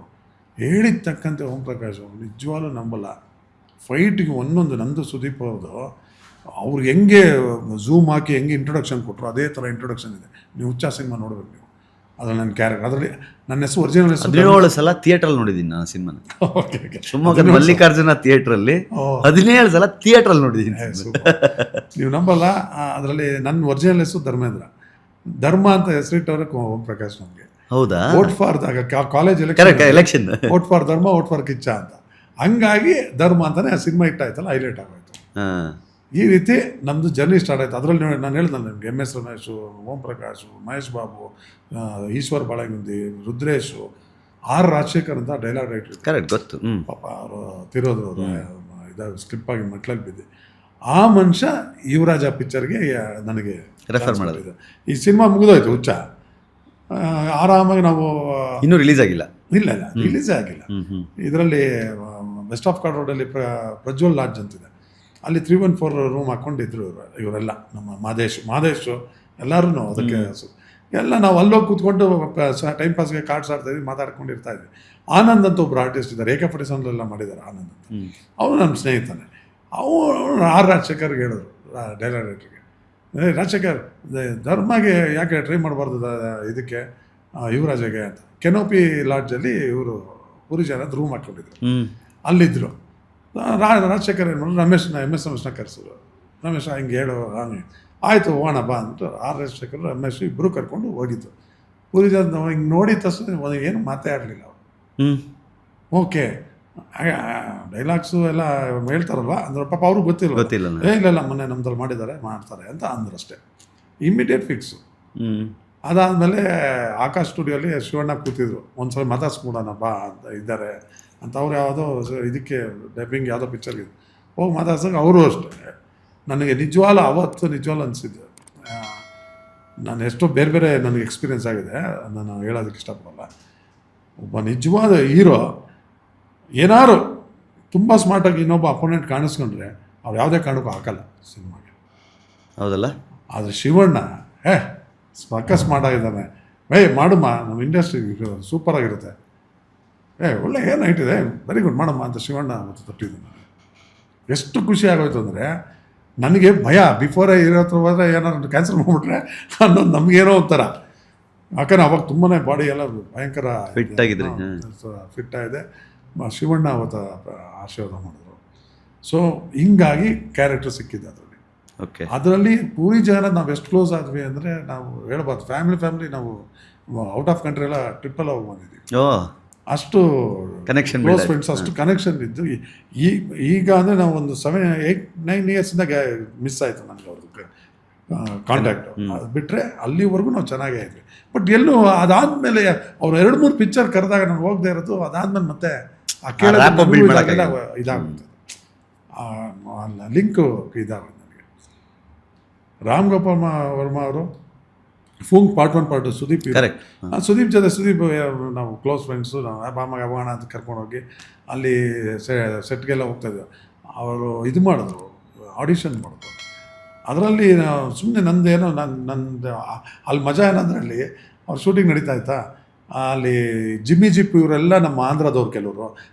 [SPEAKER 1] ಹೇಳಿದ ತಕ್ಕಂತೆ ಓಂ ಪ್ರಕಾಶ್ ಅವರು ನಿಜವಾಗ್ಲೂ ನಂಬಲ್ಲ, ಫೈಟಿಗೆ ಒಂದೊಂದು ನಂದು ಸುದೀಪ್ ಅವ್ರದ್ದು ಅವ್ರಿಗೆ ಹೆಂಗೆ ಝೂಮ್ ಹಾಕಿ ಹೆಂಗೆ ಇಂಟ್ರೊಡಕ್ಷನ್ ಕೊಟ್ಟರು ಅದೇ ಥರ ಇಂಟ್ರೊಡಕ್ಷನ್ ಇದೆ. ನೀವು ಹುಚ್ಚ ಸಿನಿಮಾ ನೋಡ್ಬೇಕು ನೀವು, ಅದ್ರಲ್ಲಿ ನನ್ನ ಕ್ಯಾರೆಕ್ಟರ್, ಅದರಲ್ಲಿ ನನ್ನ ಹೆಸರು ಒರಿಜಿನಲ್ ಹೆಸರು
[SPEAKER 2] 17 ಸಲ ಥಿಯೇಟ್ರಲ್ಲಿ ನೋಡಿದ್ದೀನಿ ನಾನು ಸಿನಿಮಾನ. ಶಿವಮೊಗ್ಗದ ಮಲ್ಲಿಕಾರ್ಜುನ ಥಿಯೇಟ್ರಲ್ಲಿ 17 ಸಲ ಥಿಯೇಟ್ರಲ್ಲಿ ನೋಡಿದ್ದೀನಿ.
[SPEAKER 1] ನೀವು ನಂಬಲ್ಲ, ಅದರಲ್ಲಿ ನನ್ನ ಒರಿಜಿನಲ್ ಹೆಸರು ಧರ್ಮ ಅಂತ ಹೆಸರಿಟ್ಟವ್ರೆ ಓಂ ಪ್ರಕಾಶ್ ನಮಗೆ.
[SPEAKER 2] ಹೌದಾ?
[SPEAKER 1] Vote for college election, vote for ಧರ್ಮ, ವೋಟ್ ಫಾರ್ ಕಿಚ್ಚ ಅಂತ, ಹಂಗಾಗಿ ಧರ್ಮ ಅಂತಾನೆ ಆ ಸಿನಿಮಾ ಇಟ್ಟಾಯ್ತಲ್ಲ, ಹೈಲೈಟ್ ಆಗೋಯ್ತು. ಈ ರೀತಿ ನಮ್ಮದು ಜರ್ನಿ ಸ್ಟಾರ್ಟ್ ಆಯಿತು. ಅದರಲ್ಲಿ ನಾನು ಹೇಳ್ದಲ್ಲ ನಿಮಗೆ, MS ರಮೇಶು, ಓಂ ಪ್ರಕಾಶು, ಮಹೇಶ್ ಬಾಬು, ಈಶ್ವರ್ ಬಾಳಗುಂದಿ, ರುದ್ರೇಶು, R ರಾಜಶೇಖರ್ ಅಂತ ಡೈಲಾಗ್ ರೈಟರ್.
[SPEAKER 2] ಕರೆಕ್ಟ್, ಗೊತ್ತು.
[SPEAKER 1] ಪಾಪ ಅವರು ತಿರೋದ್ರು, ಇದಾಗ ಸ್ಲಿಪ್ ಆಗಿ ಮಟ್ಲಲ್ಲಿ ಬಿದ್ದೆ. ಆ ಮನುಷ್ಯ ಯುವರಾಜ ಪಿಕ್ಚರ್ಗೆ ನನಗೆ
[SPEAKER 2] ರೆಫರ್ ಮಾಡೋದು.
[SPEAKER 1] ಈ ಸಿನಿಮಾ ಮುಗಿದೋಯ್ತು ಹುಚ್ಚ, ಆರಾಮಾಗಿ ನಾವು
[SPEAKER 2] ಇನ್ನೂ ರಿಲೀಸ್ ಆಗಿಲ್ಲ.
[SPEAKER 1] ಇಲ್ಲ ರಿಲೀಸೇ ಆಗಿಲ್ಲ. ಇದರಲ್ಲಿ ವೆಸ್ಟ್ ಆಫ್ ಕಾರ್ಡ್ ರೋಡಲ್ಲಿ ಪ್ರಜ್ವಲ್ ಲಾಡ್ಜ್ ಅಂತಿದೆ, ಅಲ್ಲಿ 314 ರೂಮ್ ಹಾಕ್ಕೊಂಡಿದ್ರು ಇವರೆಲ್ಲ. ನಮ್ಮ ಮಾದೇಶು ಎಲ್ಲರೂ ಅದಕ್ಕೆ ಎಲ್ಲ ನಾವು ಅಲ್ಲೋಗಿ ಕೂತ್ಕೊಂಡು ಟೈಮ್ ಪಾಸ್ಗೆ ಕಾರ್ಡ್ಸ್ ಆಡ್ತಾಯಿದ್ವಿ, ಮಾತಾಡ್ಕೊಂಡಿರ್ತಾ ಇದ್ವಿ. ಆನಂದ್ ಅಂತ ಒಬ್ಬರು ಆರ್ಟಿಸ್ಟ್ ಇದ್ದಾರೆ, AK-47 ಎಲ್ಲ ಮಾಡಿದ್ದಾರೆ ಆನಂದ್ ಅಂತ, ಅವರು ನಮ್ಮ ಸ್ನೇಹಿತನೇ. ಅವರು R ರಾಜಶೇಖರ್ಗೆ ಹೇಳಿದ್ರು, ಡೈಲಾಗ್ ರೈಟರ್ಗೆ, ರಾಜಶೇಖರ್ ಧರ್ಮಗೆ ಯಾಕೆ ಟ್ರೈ ಮಾಡಬಾರ್ದು ಇದಕ್ಕೆ ಯುವರಾಜಗೆ ಅಂತ. ಕೆನೋಪಿ ಲಾಡ್ಜಲ್ಲಿ ಇವರು ಪುರಿ ಜನ ರೂಮ್ ಹಾಕ್ಕೊಂಡಿದ್ರು, ಅಲ್ಲಿದ್ದರು. ರಾಜಶೇಖರ್ ಏನು ಮಾಡಿದ್ರು, MS ರಮೇಶ್ನ ಕರೆಸಿದ್ರು. ರಮೇಶ್ ಹಿಂಗೆ ಹೇಳು, ಹಂಗೆ ಆಯಿತು ಹೋಗೋಣ ಬಾ ಅಂದ್ಬಿಟ್ಟು ರಾಜಶೇಖರ್ ರಮೇಶ್ ಇಬ್ಬರು ಕರ್ಕೊಂಡು ಹೋಗಿದ್ದು. ಪುರಿ ಜನ ಹಿಂಗೆ ನೋಡಿದ ತಕ್ಷಣ ಏನು ಮಾತೇ ಆಡಲಿಲ್ಲ ಅವರು. ಓಕೆ ಡೈಲಾಗ್ಸು ಎಲ್ಲ ಹೇಳ್ತಾರಲ್ವ ಅಂದ್ರೆ ಪಾಪ ಅವ್ರಿಗೆ
[SPEAKER 2] ಗೊತ್ತಿಲ್ಲ
[SPEAKER 1] ಇಲ್ಲ ಮೊನ್ನೆ ನಮ್ದಲ್ಲಿ ಮಾಡ್ತಾರೆ ಅಂತ ಅಂದ್ರಷ್ಟೇ. Immediate fix.
[SPEAKER 2] ಹ್ಞೂ
[SPEAKER 1] ಅದಾದಮೇಲೆ ಆಕಾಶ್ ಸ್ಟುಡಿಯೋಲಿ ಶಿವಣ್ಣ ಕೂತಿದ್ರು, ಒಂದ್ಸಲ ಮಾತಾಡ್ಸ್ಬಿಡೋಣ ಬಾ ಅಂತ ಇದ್ದಾರೆ ಅಂತ. ಅವ್ರು ಯಾವುದೋ ಇದಕ್ಕೆ ಡಬ್ಬಿಂಗ್ ಯಾವುದೋ ಪಿಕ್ಚರ್ಗೆ ಹೋಗಿ ಮಾತಾಡ್ಸೋಕೆ ಅವರು ಅಷ್ಟೇ. ನನಗೆ ಅವತ್ತು ನಿಜವಾಗ್ಲೂ ಅನಿಸಿದ್ದು, ನಾನು ಎಷ್ಟೋ ಬೇರೆ ಬೇರೆ ನನಗೆ ಎಕ್ಸ್ಪೀರಿಯೆನ್ಸ್ ಆಗಿದೆ, ನಾನು ಹೇಳೋದಕ್ಕೆ ಇಷ್ಟಪಡಲ್ಲ. ಒಬ್ಬ ನಿಜವಾದ ಹೀರೋ ಏನಾರು ತುಂಬ ಸ್ಮಾರ್ಟಾಗಿ ಇನ್ನೊಬ್ಬ ಅಪೋನೆಂಟ್ ಕಾಣಿಸ್ಕೊಂಡ್ರೆ ಅವ್ರು ಯಾವುದೇ ಕಾರಣಕ್ಕೂ ಹಾಕಲ್ಲ ಸಿನಿಮಾಗೆ.
[SPEAKER 2] ಹೌದಲ್ಲ?
[SPEAKER 1] ಆದರೆ ಶಿವಣ್ಣ ಪಕ್ಕ ಸ್ಮಾರ್ಟ್ ಆಗಿದ್ದಾನೆ, ಮಾಡಮ್ಮ, ನಮ್ಮ ಇಂಡಸ್ಟ್ರಿ ಸೂಪರಾಗಿರುತ್ತೆ, ಒಳ್ಳೆ ಏನು ಐಟಿದೆ, ವೆರಿ ಗುಡ್ ಮಾಡಮ್ಮ ಅಂತ ಶಿವಣ್ಣ ಮತ್ತು ತಟ್ಟಿದ್ದು ನಾನು. ಎಷ್ಟು ಖುಷಿ ಆಗೋಯ್ತು ಅಂದರೆ ನನಗೆ ಭಯ, ಬಿಫೋರೇ ಇರೋ ಹತ್ರ ಹೋದರೆ ಏನಾದ್ರು ಕ್ಯಾನ್ಸಲ್ ಮಾಡಿಬಿಟ್ರೆ ಅನ್ನೋದು ನಮಗೇನೋ ಒಂಥರ. ಯಾಕಂದ್ರೆ ಅವಾಗ ತುಂಬಾ ಬಾಡಿ ಎಲ್ಲ ಭಯಂಕರ
[SPEAKER 2] ಫಿಟ್ ಆಗಿದ್ರಿ.
[SPEAKER 1] ಫಿಟ್ ಆಗಿದೆ. ಶಿವಣ್ಣ ಅವತ್ತು ಆಶೀರ್ವಾದ ಮಾಡಿದ್ರು. ಸೊ ಹಿಂಗಾಗಿ ಕ್ಯಾರೆಕ್ಟರ್ ಸಿಕ್ಕಿದೆ ಅದರಲ್ಲಿ.
[SPEAKER 2] ಓಕೆ.
[SPEAKER 1] ಅದರಲ್ಲಿ ಪೂರಿ ಜನ ನಾವು ಎಷ್ಟು ಕ್ಲೋಸ್ ಆದ್ವಿ ಅಂದರೆ ನಾವು ಹೇಳ್ಬಾರ್ದು. ಫ್ಯಾಮಿಲಿ ನಾವು ಔಟ್ ಆಫ್ ಕಂಟ್ರಿ ಎಲ್ಲ ಟ್ರಿಪ್ಪಲ್ಲಿ ಹೋಗಿ ಬಂದಿದ್ದೀವಿ. ಅಷ್ಟು
[SPEAKER 2] ಕನೆಕ್ಷನ್,
[SPEAKER 1] ಕ್ಲೋಸ್ ಫ್ರೆಂಡ್ಸ್, ಅಷ್ಟು ಕನೆಕ್ಷನ್ ಇದ್ದು. ಈಗ ಅಂದರೆ ನಾವು ಒಂದು 7-8-9 ಇಯರ್ಸಿಂದ ಮಿಸ್ ಆಯಿತು ನನಗೆ ಅವ್ರದ್ದು ಕಾಂಟ್ಯಾಕ್ಟ್. ಅದು ಬಿಟ್ಟರೆ ಅಲ್ಲಿವರೆಗೂ ನಾವು ಚೆನ್ನಾಗೇ ಇದ್ವಿ. ಬಟ್ ಎಲ್ಲೂ ಅದಾದಮೇಲೆ ಅವ್ರು 2-3 ಪಿಕ್ಚರ್ ಕರೆದಾಗ ನಾನು ಹೋಗದೆ ಇರೋದು, ಅದಾದಮೇಲೆ ಮತ್ತೆ ಆ ಕೇಳೋದೆಲ್ಲ ಇದಾಗುತ್ತೆ, ಲಿಂಕು ಇದಾಗುತ್ತೆ ನನಗೆ. ರಾಮ್ ಗೋಪಾಲ್ ವರ್ಮಾ ಅವರು ಫೂಂಗ್ ಪಾರ್ಟ್ 1 ಪಾರ್ಟ್ 2 ಸುದೀಪ್ ಜೊತೆ ನಾವು ಕ್ಲೋಸ್ ಫ್ರೆಂಡ್ಸು. ನಾವು ಬಾಮಾಗ ಹೋಗೋಣ ಅಂತ ಕರ್ಕೊಂಡೋಗಿ ಅಲ್ಲಿ ಸೆಟ್ಗೆಲ್ಲ ಹೋಗ್ತಾಯಿದ್ವಿ. ಅವರು ಇದು ಮಾಡಿದ್ರು, ಆಡಿಷನ್ ಮಾಡಿದ್ರು. ಅದರಲ್ಲಿ ಸುಮ್ಮನೆ ನಂದೇನೋ ನಂದು ಅಲ್ಲಿ ಮಜಾ ಏನಂದ್ರಲ್ಲಿ ಅವ್ರು ಶೂಟಿಂಗ್ ನಡೀತಾ ಇತ್ತಾ, ಅಲ್ಲಿ ಜಿಮ್ಮಿ ಜಿಪ್ ಇವರೆಲ್ಲ ನಮ್ಮ ಆಂಧ್ರದವ್ರು, ಕೆಲವರು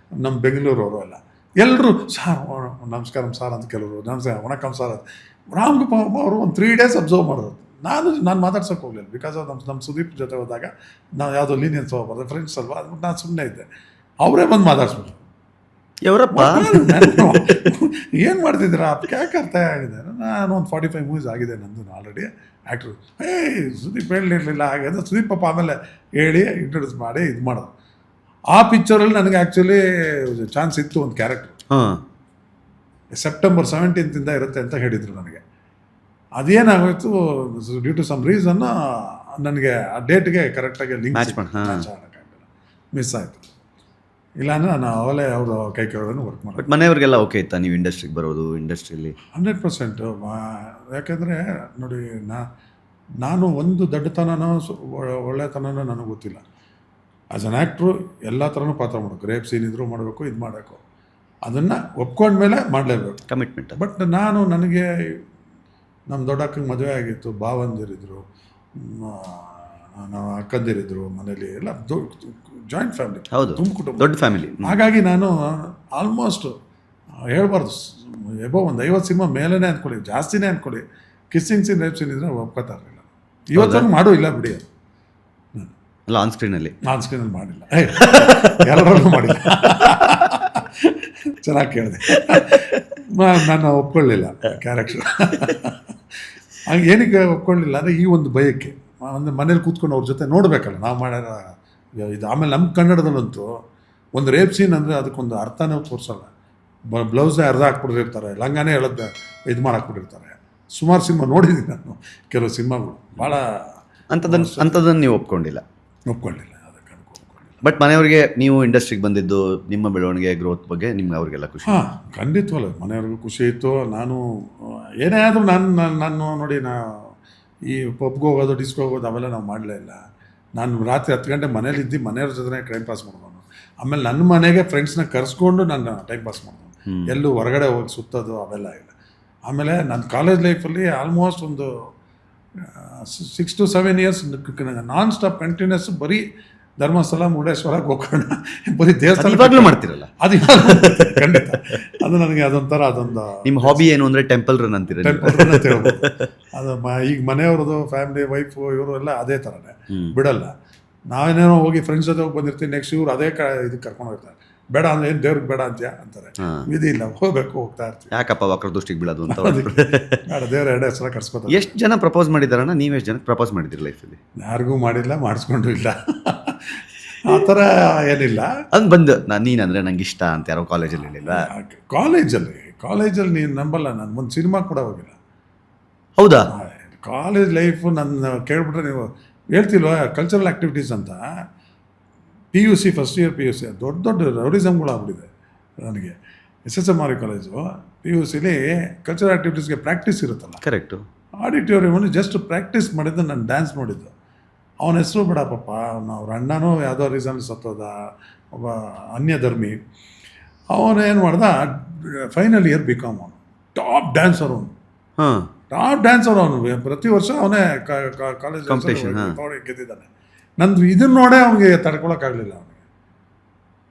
[SPEAKER 1] ನಮ್ಮ ಬೆಂಗಳೂರವರು ಎಲ್ಲ, ಎಲ್ಲರೂ ಸಾರ್ ನಮಸ್ಕಾರ ಸಾರ್ ಅಂತ, ಕೆಲವರು ನಮಸ್ಕಾರ ವಣಕಂ ಸಾರ್ ಅಂತ. ರಾಮ್ ಗೋಪಾಲ್ ಅವರು ಒಂದು 3 days ಅಬ್ಸರ್ವ್ ಮಾಡೋದು. ನಾನು ಮಾತಾಡ್ಸೋಕೆ ಹೋಗಲಿಲ್ಲ, ಬಿಕಾಸ್ ನಮ್ಮ ಸುದೀಪ್ ಜೊತೆ ಹೋದಾಗ ನಾವು ಯಾವುದೋ ಲೀನಿಯನ್ಸ್ ಹೋಗ್ಬಾರ್ದು, ಫ್ರೆಂಡ್ಸ್ ಅಲ್ವಾ, ಅಂದ್ಬಿಟ್ಟು ನಾನು ಸುಮ್ಮನೆ ಇದ್ದೆ. ಅವರೇ ಬಂದು ಮಾತಾಡ್ಸ್ಬಿಟ್ರು,
[SPEAKER 2] ಇವರಪ್ಪ
[SPEAKER 1] ಏನು ಮಾಡ್ತಿದ್ದೀರಾ, ಕ್ಯಾಕರ್ತಾ ಆಗಿದೆ. ನಾನು ಒಂದು 45 ಮೂವೀಸ್ ಆಗಿದೆ ನಂದು ಆಲ್ರೆಡಿ ಆ್ಯಕ್ಟ್ರು. ಸುದೀಪ್ ಹೇಳಿರಲಿಲ್ಲ ಹಾಗೆ ಅಂದರೆ ಸುದೀಪ್ ಪಾಪ ಆಮೇಲೆ ಹೇಳಿ ಇಂಟ್ರೊಡ್ಯೂಸ್ ಮಾಡಿ ಇದು ಮಾಡೋದು. ಆ ಪಿಕ್ಚರಲ್ಲಿ ನನಗೆ ಆ್ಯಕ್ಚುಲಿ ಚಾನ್ಸ್ ಇತ್ತು, ಒಂದು ಕ್ಯಾರೆಕ್ಟರ್ September 17th ಇರುತ್ತೆ ಅಂತ ಹೇಳಿದರು ನನಗೆ. ಅದೇನಾಗೋಯ್ತು, ಡ್ಯೂ ಟು ಸಮ್ ರೀಸನ್ ನನಗೆ ಆ ಡೇಟ್ಗೆ ಕರೆಕ್ಟಾಗಿ ಲಿಂಕ್ ಮಾಡೋಕ್ಕಾಗಲಿಲ್ಲ, ಮಿಸ್ ಆಯಿತು. ಇಲ್ಲಾಂದರೆ ನಾನು ಅವಲೇ ಅವರು ಕೈ ಕೆಳಗಡೆ ವರ್ಕ್ ಮಾಡಿ.
[SPEAKER 2] ಬಟ್ ಮನೆಯವ್ರಿಗೆಲ್ಲ ಓಕೆ ಇತ್ತಾ ನೀವು ಇಂಡಸ್ಟ್ರಿಗೆ ಬರೋದು? ಇಂಡಸ್ಟ್ರಿಯಲ್ಲಿ
[SPEAKER 1] 100%. ಯಾಕೆಂದರೆ ನೋಡಿ, ನಾನು ಒಂದು ದಡ್ಡತನನೋ ಒಳ್ಳೆತನನೋ ನನಗೆ ಗೊತ್ತಿಲ್ಲ. ಆ್ಯಸ್ ಅನ್ ಆ್ಯಕ್ಟ್ರು ಎಲ್ಲ ಥರನೂ ಪಾತ್ರ ಮಾಡಬೇಕು, ರೇಪ್ ಸೀನ್ ಇದ್ರೂ ಮಾಡಬೇಕು, ಇದು ಮಾಡಬೇಕು, ಅದನ್ನು ಒಪ್ಕೊಂಡ್ಮೇಲೆ ಮಾಡಲೇಬೇಕು,
[SPEAKER 2] ಕಮಿಟ್ಮೆಂಟ್. ಬಟ್
[SPEAKER 1] ನನಗೆ ನಮ್ಮ ದೊಡ್ಡ ಅಕ್ಕಂಗೆ ಮದುವೆ ಆಗಿತ್ತು, ಭಾವಂದಿರಿದ್ರು, ನಾವು ಅಕ್ಕಂದಿರಿದ್ರು ಮನೇಲಿ, ಎಲ್ಲ ಜಾಯಿಂಟ್ ಫ್ಯಾಮಿಲಿ, ತುಂಬ ಕುಟುಂಬ,
[SPEAKER 2] ದೊಡ್ಡ ಫ್ಯಾಮಿಲಿ.
[SPEAKER 1] ಹಾಗಾಗಿ ನಾನು ಆಲ್ಮೋಸ್ಟ್ ಹೇಳ್ಬಾರ್ದು ಒಂದು 50 ಸಿನಿಮಾ ಮೇಲೇ ಅಂದ್ಕೊಳ್ಳಿ, ಜಾಸ್ತಿನೇ ಅಂದ್ಕೊಳ್ಳಿ, ಕಿಸ್ಸಿಂಗ್ ಸೀನ್, ರೇಪ್ ಸೀನ್ ಇದ್ರೆ ಒಪ್ಕೋತಾ ಇರಲಿಲ್ಲ. ಇವತ್ತಂಗೆ ಮಾಡೂ ಇಲ್ಲ ಬಿಡಿ.
[SPEAKER 2] ಅಲ್ಲ, ಆನ್ ಸ್ಕ್ರೀನಲ್ಲಿ
[SPEAKER 1] ಮಾಡಿಲ್ಲ, ಎಲ್ಲರಲ್ಲೂ ಮಾಡಿಲ್ಲ. ಚೆನ್ನಾಗಿ ಕೇಳಿದೆ, ನಾನು ಒಪ್ಕೊಳ್ಳಿಲ್ಲ ಕ್ಯಾರೆಕ್ಟರ್. ಹಾಗೆ ಏನಕ್ಕೆ ಒಪ್ಕೊಳ್ಳಿಲ್ಲ ಅಂದರೆ ಈ ಒಂದು ಭಯಕ್ಕೆ. ಒಂದು ಮನೇಲಿ ಕೂತ್ಕೊಂಡು ಅವ್ರ ಜೊತೆ ನೋಡಬೇಕಲ್ಲ ನಾವು ಮಾಡ್ಯಾರ ಇದು. ಆಮೇಲೆ ನಮ್ಮ ಕನ್ನಡದಲ್ಲಂತೂ ಒಂದು ರೇಪ್ ಸೀನ್ ಅಂದರೆ ಅದಕ್ಕೊಂದು ಅರ್ಥನೇ ತೋರಿಸಲ್ಲ. ಬ್ಲೌಸೇ ಅರ್ಧ ಹಾಕ್ಬಿಟ್ಟಿರ್ತಾರೆ, ಲಂಗಾನೇ ಹೇಳೋದು ಇದು ಮಾಡಾಕ್ಬಿಟ್ಟಿರ್ತಾರೆ. ಸುಮಾರು ಸಿನಿಮಾ ನೋಡಿದ್ದೀನಿ ನಾನು, ಕೆಲವು ಸಿನಿಮಾಗಳು ಭಾಳ
[SPEAKER 2] ಅಂಥದ್ದನ್ನು ನೀವು ಒಪ್ಕೊಂಡಿಲ್ಲ?
[SPEAKER 1] ಒಪ್ಕೊಳ್ಳಿಲ್ಲ.
[SPEAKER 2] ಬಟ್ ಮನೆಯವ್ರಿಗೆ ನೀವು ಇಂಡಸ್ಟ್ರಿಗೆ ಬಂದಿದ್ದು, ನಿಮ್ಮ ಬೆಳವಣಿಗೆ ಗ್ರೋತ್ ಬಗ್ಗೆ ನಿಮ್ಗೆ ಅವ್ರಿಗೆಲ್ಲ ಖುಷಿ?
[SPEAKER 1] ಖಂಡಿತವಲ್ಲ, ಮನೆಯವ್ರಿಗೂ ಖುಷಿ ಇತ್ತು. ನಾನು ಏನೇ ಆದರೂ ನಾನು ನೋಡಿ, ಈ ಪಬ್ಗೆ ಹೋಗೋದು, ಡಿಸ್ಕೋ ಹೋಗೋದು ಅವೆಲ್ಲ ನಾವು ಮಾಡಲೇ ಇಲ್ಲ. ನಾನು ರಾತ್ರಿ 10 ಗಂಟೆ ಮನೇಲಿದ್ದು ಮನೆಯವ್ರ ಜೊತೆ ಟೈಮ್ ಪಾಸ್ ಮಾಡೋದು. ಆಮೇಲೆ ನನ್ನ ಮನೆಗೆ ಫ್ರೆಂಡ್ಸ್ನ ಕರೆಸ್ಕೊಂಡು ನಾನು ಟೈಮ್ ಪಾಸ್ ಮಾಡೋದು, ಎಲ್ಲೂ ಹೊರಗಡೆ ಹೋಗಿ ಸುತ್ತೋದು ಅವೆಲ್ಲ ಇಲ್ಲ. ಆಮೇಲೆ ನನ್ನ ಕಾಲೇಜ್ ಲೈಫಲ್ಲಿ ಆಲ್ಮೋಸ್ಟ್ ಒಂದು 6 to 7 years non stop continuous ಬರೀ ಧರ್ಮಸ್ಥಳ, ಮುರುಡೇಶ್ವರ, ಗೋಕರ್ಣ, ಬರೀ ದೇವಸ್ಥಾನ
[SPEAKER 2] ಮಾಡ್ತಿರಲ್ಲ.
[SPEAKER 1] ಅದು ಖಂಡಿತ, ಅದು ನನಗೆ ಅದೊಂದು
[SPEAKER 2] ನಿಮ್ಮ ಹಾಬಿ ಏನು ಅಂದರೆ ಟೆಂಪಲ್ ರನ್ ಅಂತೀರ?
[SPEAKER 1] ಟೆಂಪಲ್ ರನ್ ಅಂತ ಹೇಳ್ಬೋದು. ಅದು ಈಗ ಮನೆಯವ್ರದ್ದು ಫ್ಯಾಮಿಲಿ, ವೈಫು, ಇವರು ಎಲ್ಲ ಅದೇ ಥರನೇ ಬಿಡಲ್ಲ. ನಾವೇನೇನೋ ಹೋಗಿ ಫ್ರೆಂಡ್ಸ್ ಜೊತೆ ಹೋಗಿ ಬಂದಿರ್ತೀವಿ, ನೆಕ್ಸ್ಟ್ ಇವ್ರು ಅದೇ ಇದಕ್ಕೆ ಕರ್ಕೊಂಡು ಹೋಗ್ತಾರೆ. ಬೇಡ ಅಂದರೆ ಏನು ದೇವ್ರಿಗೆ ಬೇಡ ಅಂತಾರೆ, ವಿಧಿ ಇಲ್ಲ, ಹೋಗ್ಬೇಕು, ಹೋಗ್ತಾ ಇರ್ತೀವಿ.
[SPEAKER 2] ಯಾಕಪ್ಪ ವಕ್ರ ದೃಷ್ಟಿಗೆ ಬೀಳೋದು ಅಂತ
[SPEAKER 1] ದೇವ್ರ 2 ಸಲ ಕರ್ಸ್ಕೊತಾರೆ.
[SPEAKER 2] ಎಷ್ಟು ಜನ ಪ್ರಪೋಸ್ ಮಾಡಿದಾರಣ್ಣ? ನೀವು ಎಷ್ಟು ಜನಕ್ಕೆ ಪ್ರಪೋಸ್ ಮಾಡಿದ್ದೀರಿ ಲೈಫಲ್ಲಿ?
[SPEAKER 1] ಯಾರಿಗೂ ಮಾಡಿಲ್ಲ, ಮಾಡಿಸ್ಕೊಂಡು ಇಲ್ಲ. ಆ ಥರ ಏನಿಲ್ಲ.
[SPEAKER 2] ಅದು ಬಂದು ನೀನಂದರೆ ನಂಗೆ ಇಷ್ಟ ಅಂತ ಯಾರೋ ಕಾಲೇಜಲ್ಲಿ ಹೇಳಿಲ್ವಾ?
[SPEAKER 1] ಕಾಲೇಜಲ್ಲಿ ನೀನು ನಂಬಲ್ಲ, ನಾನು ಒಂದು ಸಿನಿಮಾ ಕೂಡ ಹೋಗಿಲ್ಲ.
[SPEAKER 2] ಹೌದಾ?
[SPEAKER 1] ಕಾಲೇಜ್ ಲೈಫು ನನ್ನ ಕೇಳ್ಬಿಟ್ರೆ ನೀವು ಹೇಳ್ತಿಲ್ವಾ ಕಲ್ಚರಲ್ ಆ್ಯಕ್ಟಿವಿಟೀಸ್ ಅಂತ. PUC ಫಸ್ಟ್ ಇಯರ್ PUC ದೊಡ್ಡ ದೊಡ್ಡ ರೌಡಿಸಮ್ಗಳು ಆಗ್ಬಿಟ್ಟಿದೆ ನನಗೆ. SSMR ಕಾಲೇಜು PUCಲಿ ಕಲ್ಚರಲ್ ಆ್ಯಕ್ಟಿವಿಟೀಸ್ಗೆ ಪ್ರಾಕ್ಟೀಸ್ ಇರುತ್ತಲ್ಲ,
[SPEAKER 2] ಕರೆಕ್ಟು.
[SPEAKER 1] ಆಡಿಟೋರಿಯಮಲ್ಲಿ ಜಸ್ಟ್ ಪ್ರಾಕ್ಟೀಸ್ ಮಾಡಿದ್ದು, ನಾನು ಡ್ಯಾನ್ಸ್ ನೋಡಿದ್ದು. ಅವನ ಹೆಸರು ಬೇಡ ಪಾಪ, ಅವ್ರ ಅಣ್ಣನೂ ಯಾವುದೋ ರೀಸನ್ ಸತ್ತೋದ, ಒಬ್ಬ ಅನ್ಯಧರ್ಮಿ. ಅವನೇನು ಮಾಡ್ದ, ಫೈನಲ್ ಇಯರ್ BCom ಅವನು, ಟಾಪ್ ಡ್ಯಾನ್ಸರ್ ಅವನು.
[SPEAKER 2] ಹಾಂ,
[SPEAKER 1] ಟಾಪ್ ಡ್ಯಾನ್ಸರ್ ಅವನು. ಪ್ರತಿ ವರ್ಷ ಅವನೇ ಕಾಲೇಜ್ ಗೆದ್ದಿದ್ದಾನೆ. ನಂದು ಇದನ್ನ ನೋಡೇ ಅವನಿಗೆ ತಡ್ಕೊಳಕ್ಕಾಗಲಿಲ್ಲ ಅವನಿಗೆ.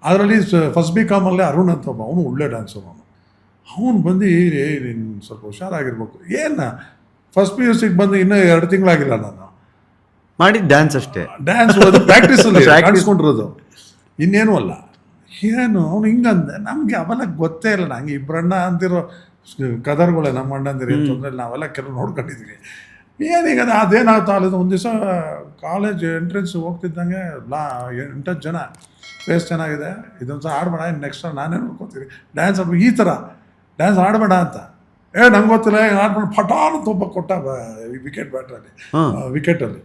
[SPEAKER 1] ಅದರಲ್ಲಿ ಫಸ್ಟ್ BComಲ್ಲೇ ಅರುಣ್ ಅಂತ ಒಬ್ಬ, ಅವನು ಒಳ್ಳೆ ಡ್ಯಾನ್ಸರ್ ಅವನು. ಅವನು ಬಂದು ನೀನು ಸ್ವಲ್ಪ ಹುಷಾರಾಗಿರ್ಬೇಕು. ಏನು ಫಸ್ಟ್ PUCಗೆ ಬಂದು ಇನ್ನೂ 2 ತಿಂಗಳಾಗಿಲ್ಲ ನಾನು
[SPEAKER 2] ಮಾಡಿ ಡ್ಯಾನ್ಸ್ ಅಷ್ಟೇ,
[SPEAKER 1] ಡ್ಯಾನ್ಸ್ ಪ್ರಾಕ್ಟೀಸಲ್ಲಿ ಕಾಣಿಸ್ಕೊಂಡಿರೋದು, ಇನ್ನೇನು ಅಲ್ಲ. ಏನು ಅವನು ಹಿಂಗಂದೆ, ನಮಗೆ ಅವೆಲ್ಲ ಗೊತ್ತೇ ಇಲ್ಲ. ನಂಗೆ ಇಬ್ಬರಣ್ಣ ಅಂತಿರೋ ಕದರ್ಗಳೇ ನಮ್ಮ ಅಣ್ಣ ಅಂದಿರಿ ಅಂತಂದರೆ ನಾವೆಲ್ಲ ಕೆಲವು ನೋಡ್ಕೊಂಡಿದ್ವಿ. ಏನೀಗ ಅದೇನಾಗ್ತಾ ಅಲ್ಲದು. ಒಂದು ದಿವಸ ಕಾಲೇಜ್ ಎಂಟ್ರೆನ್ಸ್ ಹೋಗ್ತಿದ್ದಂಗೆ 8 ಜನ, ಫೇಸ್ ಚೆನ್ನಾಗಿದೆ, ಇದೊಂದು ಸಹ ಆಡಬೇಡ, ನೆಕ್ಸ್ಟ್ ನಾನೇ ನೋಡ್ಕೊತೀನಿ ಡ್ಯಾನ್ಸ್ ಆಡ್ಬೇಕು, ಈ ಥರ ಡ್ಯಾನ್ಸ್ ಆಡಬೇಡ ಅಂತ. ನಂಗೆ ಗೊತ್ತಿಲ್ಲ, ಆಡ್ಬೇಡ ಪಟಾನ್ ತುಂಬ ಕೊಟ್ಟ ವಿಕೆಟಲ್ಲಿ.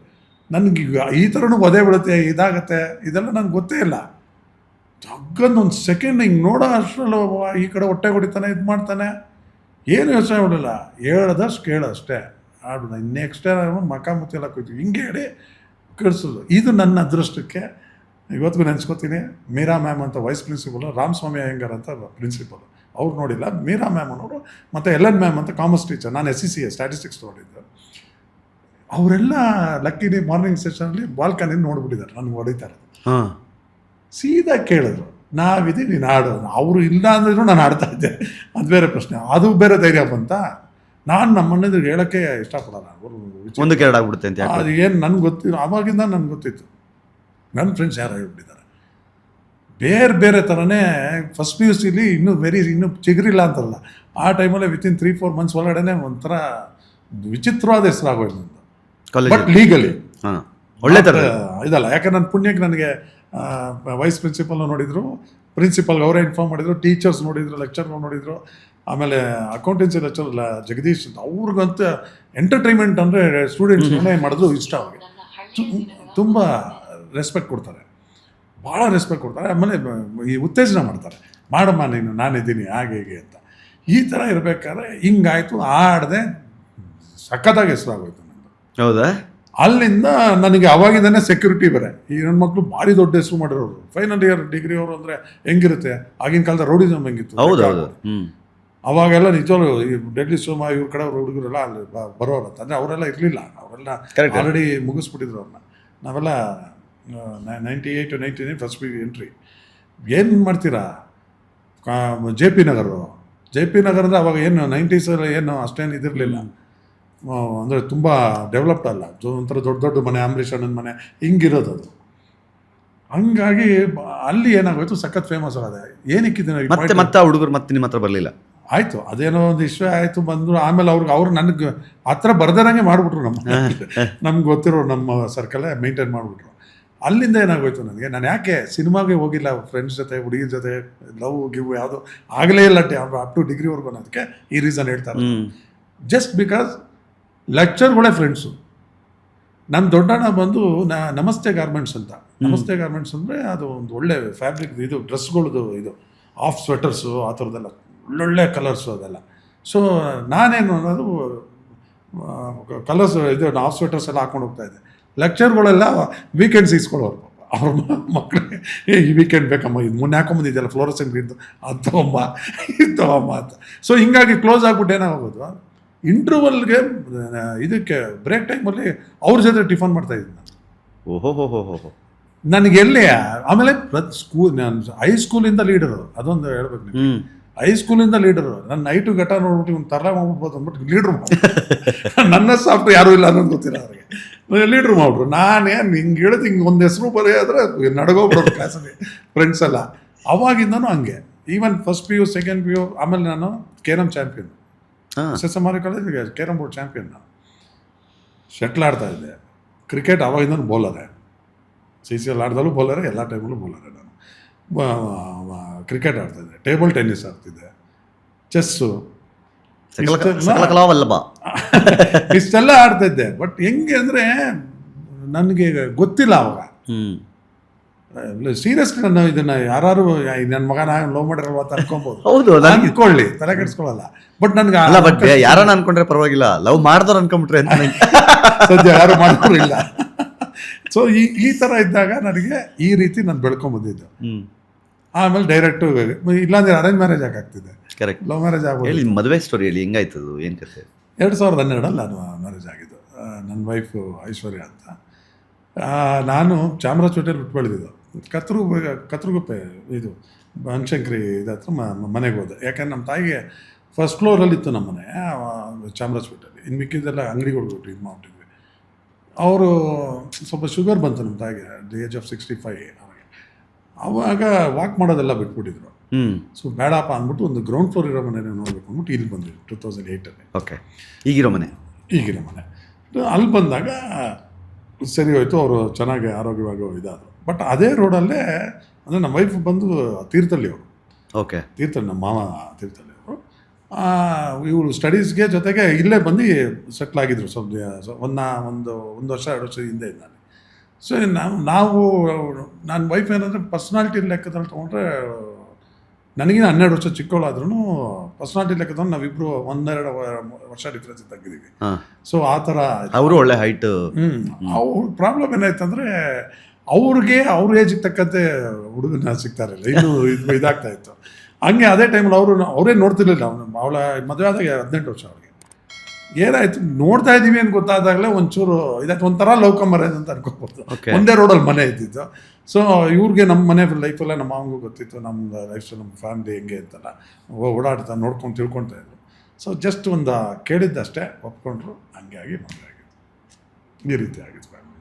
[SPEAKER 1] ನನಗೆ ಈ ಥರನೂ ಒದೆ ಬೀಳುತ್ತೆ, ಇದಾಗತ್ತೆ, ಇದೆಲ್ಲ ನನಗೆ ಗೊತ್ತೇ ಇಲ್ಲ. ಜಗ್ಗಂದು 1 ಸೆಕೆಂಡ್ ಹಿಂಗೆ ನೋಡೋ ಅಷ್ಟರಲ್ಲೂ ಈ ಕಡೆ ಹೊಟ್ಟೆ ಹೊಡಿತಾನೆ, ಇದು ಮಾಡ್ತಾನೆ, ಏನು ಯೋಚನೆ ಮಾಡಲಿಲ್ಲ, ಹೇಳ್ದಷ್ಟು ಕೇಳು ಅಷ್ಟೇ, ಆಡೋಣ. ನೆಕ್ಸ್ಟ್ ಮಕ ಮುತ್ತೆಲ್ಲ ಕೂಯ್ತೀವಿ, ಹಿಂಗೆ ಹೇಳಿ ಕಳಿಸೋದು. ಇದು ನನ್ನ ಅದೃಷ್ಟಕ್ಕೆ ಇವತ್ತಿಗೂ ನೆನೆಸ್ಕೊತೀನಿ. ಮೀರಾ ಮ್ಯಾಮ್ ಅಂತ ವೈಸ್ ಪ್ರಿನ್ಸಿಪಲು, ರಾಮಸ್ವಾಮಿ ಅಯ್ಯಂಗಾರ್ ಅಂತ ಪ್ರಿನ್ಸಿಪಲು, ಅವ್ರು ನೋಡಿಲ್ಲ. ಮೀರಾ ಮ್ಯಾಮ್ ಅನ್ನೋರು, ಮತ್ತು LN ಮ್ಯಾಮ್ ಅಂತ ಕಾಮರ್ಸ್ ಟೀಚರ್, ನಾನು SCCA ಸ್ಟ್ಯಾಟಿಸ್ಟಿಕ್ಸ್ ನೋಡಿದ್ದು. ಅವರೆಲ್ಲ ಲಕ್ಕಿನಿ ಮಾರ್ನಿಂಗ್ ಸೆಷನಲ್ಲಿ ಬಾಲ್ಕನಿ ನೋಡ್ಬಿಟ್ಟಿದ್ದಾರೆ ನನಗೆ ಹೊಡಿತಾರೆ. ಸೀದಾ ಕೇಳಿದ್ರು, ನಾವಿದ್ದೀವಿ ನೀನು ಆಡು. ಅವರು ಇಲ್ಲ ಅಂದ್ರೂ ನಾನು ಆಡ್ತಾ ಇದ್ದೆ, ಅದು ಬೇರೆ ಪ್ರಶ್ನೆ. ಅದು ಬೇರೆ ಧೈರ್ಯ ಬಂತ. ನಾನು ನಮ್ಮ ಅಣ್ಣದಿಗೆ ಹೇಳೋಕ್ಕೆ ಇಷ್ಟಪಡಲ್ಲ, ಅವರು
[SPEAKER 2] ಮುಂದಕ್ಕೆ ಎರಡಾಗ್ಬಿಡುತ್ತೆ ಅಂತ.
[SPEAKER 1] ಅದು ಏನು ನನಗೆ ಗೊತ್ತಿಲ್ಲ, ಆವಾಗಿಂದ ನನಗೆ ಗೊತ್ತಿತ್ತು. ನನ್ನ ಫ್ರೆಂಡ್ಸ್ ಯಾರು ಹೇಳ್ಬಿಟ್ಟಿದ್ದಾರೆ ಬೇರೆ ಬೇರೆ ಥರನೇ. ಫಸ್ಟ್ PUCಲಿ ಇನ್ನೂ ಚಿಗುರಿಲ್ಲ ಅಂತಲ್ಲ, ಆ ಟೈಮಲ್ಲೇ ವಿತಿನ್ 3-4 ಮಂತ್ಸ್ ಒಳಗಡೆ ಒಂಥರ ವಿಚಿತ್ರವಾದ ಹೆಸರಾಗೋಯ್ತು ನಂದು. ಬಟ್ ಲೀಗಲಿ
[SPEAKER 2] ಒಳ್ಳೆ ಥರ
[SPEAKER 1] ಇದಲ್ಲ, ಯಾಕಂದ್ರೆ ನನ್ನ ಪುಣ್ಯಕ್ಕೆ ನನಗೆ ವೈಸ್ ಪ್ರಿನ್ಸಿಪಲ್ನ ನೋಡಿದರು, ಪ್ರಿನ್ಸಿಪಲ್ಗೆ ಅವರೇ ಇನ್ಫಾರ್ಮ್ ಮಾಡಿದರು, ಟೀಚರ್ಸ್ ನೋಡಿದರು, ಲೆಕ್ಚರ್ಗಳು ನೋಡಿದರು. ಆಮೇಲೆ ಅಕೌಂಟೆನ್ಸಿ ಲೆಕ್ಚರ್ ಜಗದೀಶ್ ಅಂತ, ಅವ್ರಿಗಂತ ಎಂಟರ್ಟೈನ್ಮೆಂಟ್ ಅಂದರೆ ಸ್ಟೂಡೆಂಟ್ಸ್ ಏನೇ ಮಾಡಿದ್ರು ಇಷ್ಟ ಅವ್ರಿಗೆ. ತುಂಬ ರೆಸ್ಪೆಕ್ಟ್ ಕೊಡ್ತಾರೆ, ಭಾಳ ರೆಸ್ಪೆಕ್ಟ್ ಕೊಡ್ತಾರೆ. ಆಮೇಲೆ ಈ ಉತ್ತೇಜನ ಮಾಡ್ತಾರೆ, ಮಾಡಮ್ಮ ನೀನು, ನಾನಿದ್ದೀನಿ ಹಾಗೆ ಹೀಗೆ ಅಂತ. ಈ ಥರ ಇರಬೇಕಾದ್ರೆ ಹಿಂಗಾಯಿತು, ಆಡದೆ ಸಖತ್ತಾಗಿ ಹೆಸರಾಗೋಯ್ತು ನಂದು.
[SPEAKER 2] ಹೌದಾ?
[SPEAKER 1] ಅಲ್ಲಿಂದ ನನಗೆ ಅವಾಗಿಂದನೇ ಸೆಕ್ಯೂರಿಟಿ ಬೇರೆ. ಈ ನನ್ನ ಮಕ್ಕಳು ಭಾರಿ ದೊಡ್ಡ ಹೆಸರು ಮಾಡಿರೋರು, ಫೈನಲ್ ಇಯರ್ ಡಿಗ್ರಿ ಅವರು ಅಂದರೆ ಹೆಂಗಿರುತ್ತೆ, ಆಗಿನ ಕಾಲದ ರೌಡಿಸಮ್ ಹೆಂಗಿತ್ತು. ಅವಾಗೆಲ್ಲ ನಿಜವಾಗ್ಲೂ ಈ ಡೆಡ್ಲಿ ಸೋಮ ಇವ್ರ ಕಡೆ ಹುಡುಗರೆಲ್ಲ ಅಲ್ಲಿ ಬರೋರಂತ, ಅಂದರೆ ಅವರೆಲ್ಲ ಇರಲಿಲ್ಲ, ಅವರೆಲ್ಲ ಆಲ್ರೆಡಿ ಮುಗಿಸ್ಬಿಟ್ಟಿದ್ರು ಅವ್ರನ್ನ. ನಾವೆಲ್ಲ 98 to 99 ಫಸ್ಟ್ ಎಂಟ್ರಿ. ಏನು ಮಾಡ್ತೀರಾ, JP ನಗರ ಅಂದರೆ ಅವಾಗ ಏನು 90s ಏನು ಅಷ್ಟೇನು ಇದಿರಲಿಲ್ಲ, ಅಂದರೆ ತುಂಬ ಡೆವಲಪ್ಡ್ ಅಲ್ಲ, ಒಂಥರ ದೊಡ್ಡ ದೊಡ್ಡ ಮನೆ, ಅಂಬರೀಷ್ ಅಣ್ಣನ ಮನೆ ಹಿಂಗಿರೋದು ಅದು. ಹಂಗಾಗಿ ಅಲ್ಲಿ ಏನಾಗೋಯ್ತು, ಸಖತ್ ಫೇಮಸ್ ಆಗಿದೆ. ಏನಕ್ಕಿದ್ದೀನಿ
[SPEAKER 2] ಮತ್ತೆ ಹುಡುಗರು ಮತ್ತೆ ನಿಮ್ಮ ಹತ್ರ ಬರಲಿಲ್ಲ.
[SPEAKER 1] ಆಯಿತು, ಅದೇನೋ ಒಂದು ಇಶ್ಯೂ ಆಯಿತು, ಬಂದರು. ಆಮೇಲೆ ಅವ್ರು ನನಗೆ ಹತ್ರ ಬರ್ದಾರಂಗೆ ಮಾಡಿಬಿಟ್ರು. ನಮ್ಗೆ ಗೊತ್ತಿರೋ ನಮ್ಮ ಸರ್ಕಲೇ ಮೇಂಟೈನ್ ಮಾಡಿಬಿಟ್ರು. ಅಲ್ಲಿಂದ ಏನಾಗೋಯ್ತು ನನಗೆ, ನಾನು ಯಾಕೆ ಸಿನಿಮಾಗೆ ಹೋಗಿಲ್ಲ, ಫ್ರೆಂಡ್ಸ್ ಜೊತೆ ಹುಡುಗಿರ ಜೊತೆ ಲವ್ ಗಿವ್ ಯಾವುದೋ ಆಗಲೇ ಇಲ್ಲ ಅಪ್ ಟು ಡಿಗ್ರಿವರೆಗೂ ಅನ್ನೋದಕ್ಕೆ ಈ ರೀಸನ್ ಹೇಳ್ತಾರೆ. ಜಸ್ಟ್ ಬಿಕಾಸ್ ಲೆಕ್ಚರ್ಗಳೇ ಫ್ರೆಂಡ್ಸು. ನನ್ನ ದೊಡ್ಡಣ್ಣ ಬಂದು ನಮಸ್ತೆ ಗಾರ್ಮೆಂಟ್ಸ್ ಅಂತ. ನಮಸ್ತೆ ಗಾರ್ಮೆಂಟ್ಸ್ ಅಂದರೆ ಅದು ಒಂದು ಒಳ್ಳೆ ಫ್ಯಾಬ್ರಿಕ್, ಇದು ಡ್ರೆಸ್ಗಳದ್ದು, ಇದು ಆಫ್ ಸ್ವೆಟರ್ಸು, ಆ ಥರದ್ದೆಲ್ಲ ಒಳ್ಳೊಳ್ಳೆ ಕಲರ್ಸು ಅದೆಲ್ಲ. ಸೊ ನಾನೇನು ಅನ್ನೋದು ಕಲರ್ಸ್ ಇದು ಆಫ್ ಸ್ವೆಟರ್ಸ್ ಎಲ್ಲ ಹಾಕೊಂಡು ಹೋಗ್ತಾಯಿದ್ದೆ. ಲೆಕ್ಚರ್ಗಳೆಲ್ಲ ವೀಕೆಂಡ್ಸ್ ಇಸ್ಕೊಳ್ಳೋರು, ಅವ್ರ ಮಕ್ಕಳಿಗೆ ಈ ವೀಕೆಂಡ್ ಬೇಕಮ್ಮ, ಇದು ಮೊನ್ನೆ ಹಾಕೊಂಬಂದಿದ್ದೆಲ್ಲ ಫ್ಲೋರಸೆಂಟ್ ಇದು, ಅದು ತಗೊಂಬ ಇದು ತಗೊಂಬ ಅಂತ. ಸೊ ಹಿಂಗಾಗಿ ಕ್ಲೋಸ್ ಆಗ್ಬಿಟ್ಟು ಏನಾಗೋದು, ಇಂಟರ್ವಲ್ಗೆ ಇದಕ್ಕೆ ಬ್ರೇಕ್ ಟೈಮಲ್ಲಿ ಅವ್ರ ಜೊತೆ ಟಿಫನ್ ಮಾಡ್ತಾಯಿದ್ದೀನಿ ನಾನು.
[SPEAKER 2] ಓಹೋ,
[SPEAKER 1] ನನಗೆ ಎಲ್ಲಿ. ಆಮೇಲೆ ನಾನು ಹೈಸ್ಕೂಲಿಂದ ಲೀಡರು, ಅದೊಂದು ಹೇಳ್ಬೇಕು ನೀವು. ಹೈಸ್ಕೂಲಿಂದ ಲೀಡರು. ನನ್ನ ನೈಟು ಘಟ ನೋಡ್ಬಿಟ್ಟು ಇವ್ನು ತರ ಮಾಡ್ಬಿಡ್ಬೋದು ಅಂದ್ಬಿಟ್ಟು ಲೀಡ್ರು ಮಾಡಿ ನನ್ನ ಸಾಫ್ಟ್ ಯಾರೂ ಇಲ್ಲ ಅನ್ನೋದು ಗೊತ್ತಿಲ್ಲ ಅವರಿಗೆ, ಲೀಡ್ರು ಮಾಡ್ಬಿಟ್ರು. ನಾನೇನು ಹಿಂಗೆ ಹೇಳಿದ್ ಹಿಂಗೆ ಒಂದು ಹೆಸರು ಬರೆಯಾದ್ರೆ ನಡ್ಗೋಗ್ಬಿಡೋದು ಕ್ಲಾಸಲ್ಲಿ ಫ್ರೆಂಡ್ಸ್ ಎಲ್ಲ. ಅವಾಗಿಂದನೂ ಹಂಗೆ. Even first PU second PU. ಆಮೇಲೆ ನಾನು ಕೇರಮ್ ಚಾಂಪಿಯನ್, SSMR ಕಾಲೇಜಿಗೆ ಕೇರಮ್ ಬೋರ್ಡ್ ಚಾಂಪಿಯನ್. ನಾನು ಶಟ್ಲ್ ಆಡ್ತಾ ಇದ್ದೆ. ಕ್ರಿಕೆಟ್ ಅವಾಗಿಂದನೂ ಬೌಲರೇ. CCL ಆಡ್ದಲ್ಲೂ ಬೌಲರೇ, ಎಲ್ಲ ಟೈಮಲ್ಲೂ ಬೌಲರೇ ನಾನು. ಕ್ರಿಕೆಟ್ ಆಡ್ತಾಯಿದ್ದೆ, ಟೇಬಲ್ ಟೆನ್ನಿಸ್ ಆಡ್ತಿದ್ದೆ, ಚೆಸ್ಸು,
[SPEAKER 2] ಕಲಾವಲ್ಲಭ
[SPEAKER 1] ಇಷ್ಟೆಲ್ಲ ಆಡ್ತಾಯಿದ್ದೆ. ಬಟ್ ಹೆಂಗೆ ಅಂದರೆ ನನಗೆ ಗೊತ್ತಿಲ್ಲ ಅವಾಗ. ಸೀರಿಯಸ್ಲಿ ನಾನು ಇದನ್ನು ಯಾರು ನನ್ನ ಮಗನ ಲವ್ ಮಾಡಿರಲ್ವ ಅಂತ ಅನ್ಕೊಬೋದು.
[SPEAKER 2] ಹೌದು,
[SPEAKER 1] ಅನ್ಕೊಳ್ಳಿ, ತಲೆ ಕೆಡಿಸ್ಕೊಳ್ಳಲ್ಲ. ಬಟ್ ನನಗೆ
[SPEAKER 2] ಅಲ್ಲ, ಬಟ್ ಯಾರನ್ನ ಅನ್ಕೊಂಡ್ರೆ ಪರವಾಗಿಲ್ಲ, ಲವ್ ಮಾಡಿದವ್ರು ಅನ್ಕೊಂಬಿಟ್ರೆ ಅಂತ
[SPEAKER 1] ಸದ್ಯ ಯಾರು ಮಾಡೋರು ಇಲ್ಲ. ಸೊ ಈ ಥರ ಇದ್ದಾಗ ನನಗೆ ಈ ರೀತಿ ನಾನು ಬೆಳ್ಕೊಂಬಂದಿದ್ದು. ಆಮೇಲೆ ಡೈರೆಕ್ಟು, ಇಲ್ಲಾಂದ್ರೆ ಅರೇಂಜ್ ಮ್ಯಾರೇಜ್ ಆಗ್ತಿದೆ.
[SPEAKER 2] ಕರೆಕ್ಟ್.
[SPEAKER 1] ಲವ್ ಮ್ಯಾರೇಜ್ ಆಗ್ಬೋದು.
[SPEAKER 2] ಹೇಳಿ, ಮದುವೆ ಸ್ಟೋರಿ ಹೇಳಿ, ಹೆಂಗಾಯ್ತದು, ಏನು ಕಥೆ?
[SPEAKER 1] 2012 ನಾನು ಮ್ಯಾರೇಜ್ ಆಗಿದ್ದು. ನನ್ನ ವೈಫು ಐಶ್ವರ್ಯ ಅಂತ. ನಾನು ಚಾಮರಾಜಪೇಟೆಯಲ್ಲಿ ಹುಟ್ಟು ಬೆಳೆದಿದ್ದು. ಕತ್ರಗುಪ್ಪೆ ಇದು ಬನಶಂಕರಿ ಇದತ್ರ ಮನೆಗೆ ಹೋದೆ. ಯಾಕಂದ್ರೆ ನಮ್ಮ ತಾಯಿಗೆ ಫಸ್ಟ್ ಫ್ಲೋರಲ್ಲಿತ್ತು ನಮ್ಮ ಮನೆ ಚಾಮರಾಜಪೇಟೆಯಲ್ಲಿ. ಇನ್ನು ಮಿಕ್ಕಿದ್ದೆಲ್ಲ ಅಂಗಡಿಗಳು ಇದು ಮಾಡ್ಬಿಟ್ಟಿದ್ವಿ. ಅವರು ಸ್ವಲ್ಪ ಶುಗರ್ ಬಂತು ನಮ್ಮ ತಾಯಿಗೆ, ಏಜ್ ಆಫ್ 65 ಅವಾಗ ವಾಕ್ ಮಾಡೋದೆಲ್ಲ ಬಿಟ್ಬಿಟ್ಟಿದ್ರು. ಸೊ ಬೇಡಪ್ಪ ಅಂದ್ಬಿಟ್ಟು ಒಂದು ಗ್ರೌಂಡ್ ಫ್ಲೋರ್ ಇರೋ ಮನೆ ನೋಡ್ಬೇಕು ಅಂದ್ಬಿಟ್ಟು ಇಲ್ಲಿ ಬಂದ್ವಿ 2008.
[SPEAKER 2] ಓಕೆ. ಈಗಿರೋ ಮನೆ
[SPEAKER 1] ಅಲ್ಲಿ ಬಂದಾಗ ಸರಿ ಹೋಯ್ತು, ಅವರು ಚೆನ್ನಾಗಿ ಆರೋಗ್ಯವಾಗಿ ಇದಾದರು. ಬಟ್ ಅದೇ ರೋಡಲ್ಲೇ ಅಂದರೆ ನಮ್ಮ ವೈಫ್ ಬಂದು ತೀರ್ಥಹಳ್ಳಿ ಅವರು.
[SPEAKER 2] ಓಕೆ.
[SPEAKER 1] ತೀರ್ಥಹಳ್ಳಿ, ನಮ್ಮ ಮಾವ ತೀರ್ಥಹಳ್ಳಿ ಅವರು. ಇವರು ಸ್ಟಡೀಸ್ಗೆ ಜೊತೆಗೆ ಇಲ್ಲೇ ಬಂದು ಸೆಟ್ಲ್ ಆಗಿದ್ರು. ಸ್ವಲ್ಪ ಒಂದು ವರ್ಷ 2 ವರ್ಷ ಹಿಂದೆ ನಾನು. ಸೊ ನಾವು ನನ್ನ ವೈಫ್ ಏನಂದರೆ ಪರ್ಸ್ನಾಲಿಟಿ ಲೆಕ್ಕದಲ್ಲಿ ತೊಗೊಂಡ್ರೆ ನನಗಿನ 12 ವರ್ಷ ಚಿಕ್ಕವಳಾದ್ರೂ ಪರ್ಸ್ನಾಲಿಟಿ ಲೆಕ್ಕದಲ್ಲಿ ನಾವಿಬ್ಬರು 1-2 ವರ್ಷ ಡಿಫ್ರೆನ್ಸ್ ತೆಗೆದಿದ್ದೀವಿ. ಸೊ ಆ ಥರ
[SPEAKER 2] ಅವರು ಒಳ್ಳೆ ಹೈಟ್.
[SPEAKER 1] ಅವ್ರ ಪ್ರಾಬ್ಲಮ್ ಏನಾಯ್ತಂದರೆ ಅವ್ರಿಗೆ ಅವ್ರ ಏಜಿಗೆ ತಕ್ಕಂತೆ ಹುಡುಗನ ಸಿಗ್ತಾ ಇರಲಿಲ್ಲ, ಇನ್ನೂ ಇದಾಗ್ತಾ ಇತ್ತು. ಹಂಗೆ ಅದೇ ಟೈಮಲ್ಲಿ ಅವರೇ ನೋಡ್ತಿರ್ಲಿಲ್ಲ. ಅವಳ ಮದುವೆ ಆದಾಗ 18 ವರ್ಷ ಅವ್ರಿಗೆ. ಏನಾಯ್ತು, ನೋಡ್ತಾ ಇದ್ದೀವಿ ಅಂತ ಗೊತ್ತಾದಾಗಲೇ ಒಂಚೂರು ಇದಾಯ್ತು, ಒಂಥರ ಲವ್ ಕಮ್ ಮ್ಯಾರೇಜ್ ಅಂತ ಅನ್ಕೋಬೋದು. ಒಂದೇ ರೋಡಲ್ಲಿ ಮನೆ ಇದ್ದಿತ್ತು. ಸೊ ಇವ್ರಿಗೆ ನಮ್ಮ ಮನೆ ಲೈಫೆಲ್ಲ ನಮ್ಮ ಮಾವಂಗೂ ಗೊತ್ತಿತ್ತು, ನಮ್ಮ ಲೈಫ್ ಸ್ಟೈಲ್, ನಮ್ಮ ಫ್ಯಾಮಿಲಿ ಹೆಂಗೆ ಅಂತಲ್ಲ ಓಡಾಡ್ತಾ ನೋಡ್ಕೊಂಡು ತಿಳ್ಕೊಳ್ತಾ ಇದ್ರು. ಸೊ ಜಸ್ಟ್ ಒಂದು ಕೇಳಿದ್ದಷ್ಟೇ, ಒಪ್ಕೊಂಡ್ರು, ಹಂಗೆ ಆಗಿ ಮದುವೆ ಆಗಿತ್ತು. ಈ ರೀತಿ ಆಗಿತ್ತು ಫ್ಯಾಮಿಲಿ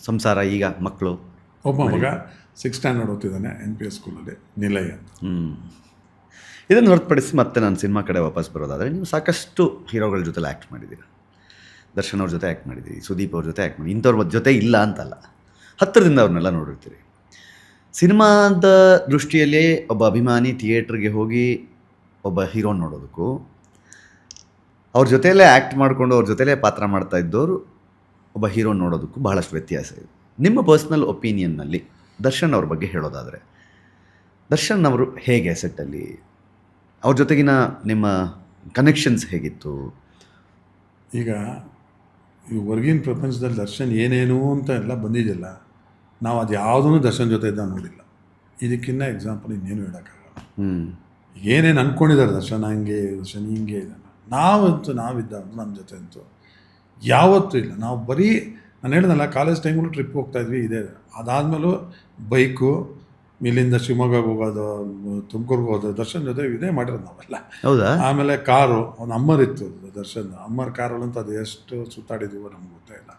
[SPEAKER 2] ಸಂಸಾರ. ಈಗ ಮಕ್ಕಳು,
[SPEAKER 1] ಒಬ್ಬ ಮಗ 6th ಸ್ಟ್ಯಾಂಡರ್ಡ್ ಓದ್ತಿದ್ದಾನೆ NPS ಸ್ಕೂಲಲ್ಲಿ, ನಿಲಯ್ ಅಂತ.
[SPEAKER 2] ಇದನ್ನು ಹೊರತುಪಡಿಸಿ ಮತ್ತೆ ನಾನು ಸಿನಿಮಾ ಕಡೆ ವಾಪಸ್ ಬರೋದಾದರೆ, ನೀವು ಸಾಕಷ್ಟು ಹೀರೋಗಳ ಜೊತೆ ಆ್ಯಕ್ಟ್ ಮಾಡಿದ್ದೀರಿ. ದರ್ಶನ್ ಅವ್ರ ಜೊತೆ ಆ್ಯಕ್ಟ್ ಮಾಡಿದ್ದೀರಿ, ಸುದೀಪ್ ಅವ್ರ ಜೊತೆ ಆ್ಯಕ್ಟ್ ಮಾಡಿ, ಇಂಥವ್ರ ಜೊತೆ ಇಲ್ಲ ಅಂತಲ್ಲ, ಹತ್ತಿರದಿಂದ ಅವ್ರನ್ನೆಲ್ಲ ನೋಡಿರ್ತೀರಿ. ಸಿನಿಮಾದ ದೃಷ್ಟಿಯಲ್ಲೇ ಒಬ್ಬ ಅಭಿಮಾನಿ ಥಿಯೇಟ್ರಿಗೆ ಹೋಗಿ ಒಬ್ಬ ಹೀರೋನ್ ನೋಡೋದಕ್ಕೂ, ಅವ್ರ ಜೊತೆಯಲ್ಲೇ ಆ್ಯಕ್ಟ್ ಮಾಡಿಕೊಂಡು ಅವ್ರ ಜೊತೆಯಲ್ಲೇ ಪಾತ್ರ ಮಾಡ್ತಾ ಇದ್ದವರು ಒಬ್ಬ ಹೀರೋನ್ ನೋಡೋದಕ್ಕೂ ಬಹಳಷ್ಟು ವ್ಯತ್ಯಾಸ ಇದೆ. ನಿಮ್ಮ ಪರ್ಸ್ನಲ್ ಒಪಿನಿಯನ್ನಲ್ಲಿ ದರ್ಶನ್ ಅವ್ರ ಬಗ್ಗೆ ಹೇಳೋದಾದರೆ, ದರ್ಶನ್ ಅವರು ಹೇಗೆ ಸೆಟ್ಟಲ್ಲಿ, ಅವ್ರ ಜೊತೆಗಿನ ನಿಮ್ಮ ಕನೆಕ್ಷನ್ಸ್ ಹೇಗಿತ್ತು?
[SPEAKER 1] ಈಗ ಈ ಹೊರಗಿನ ಪ್ರಪಂಚದಲ್ಲಿ ದರ್ಶನ್ ಏನೇನು ಅಂತ ಎಲ್ಲ ಬಂದಿದೆಯಲ್ಲ, ನಾವು ಅದು ಯಾವುದೂ ದರ್ಶನ್ ಜೊತೆ ಇದ್ದ ನೋಡಿಲ್ಲ. ಇದಕ್ಕಿಂತ ಎಕ್ಸಾಂಪಲ್ ಇನ್ನೇನು ಹೇಳೋಕ್ಕಾಗಲ್ಲ. ಏನೇನು ಅಂದ್ಕೊಂಡಿದ್ದಾರೆ ದರ್ಶನ್ ಹಂಗೆ, ದರ್ಶನ್ ಹಿಂಗೆ ಇದನ್ನು, ನಾವಿದ್ದ ನಮ್ಮ ಜೊತೆ ಅಂತೂ ಯಾವತ್ತೂ ಇಲ್ಲ. ನಾವು ಬರೀ ನಾನು ಹೇಳಿದ್ನಲ್ಲ, ಕಾಲೇಜ್ ಟೈಮಲ್ಲೂ ಟ್ರಿಪ್ ಹೋಗ್ತಾಯಿದ್ವಿ, ಇದೆ. ಅದಾದಮೇಲೂ ಬೈಕು, ಇಲ್ಲಿಂದ ಶಿವಮೊಗ್ಗಕ್ಕೆ ಹೋಗೋದು, ತುಮಕೂರ್ಗೆ ಹೋಗೋದು, ದರ್ಶನ್ ಜೊತೆ ಇದೇ ಮಾಡಿರೋದು ನಾವೆಲ್ಲ.
[SPEAKER 2] ಹೌದಾ?
[SPEAKER 1] ಆಮೇಲೆ ಕಾರು, ಒಂದು ಅಮ್ಮರ್ ಇತ್ತು ದರ್ಶನ್, ಅಮ್ಮರ್ ಕಾರಲ್ಲಂತೂ ಅದು ಎಷ್ಟು ಸುತ್ತಾಡಿದೀವೋ ನಮ್ಗೆ ಗೊತ್ತೇ ಇಲ್ಲ.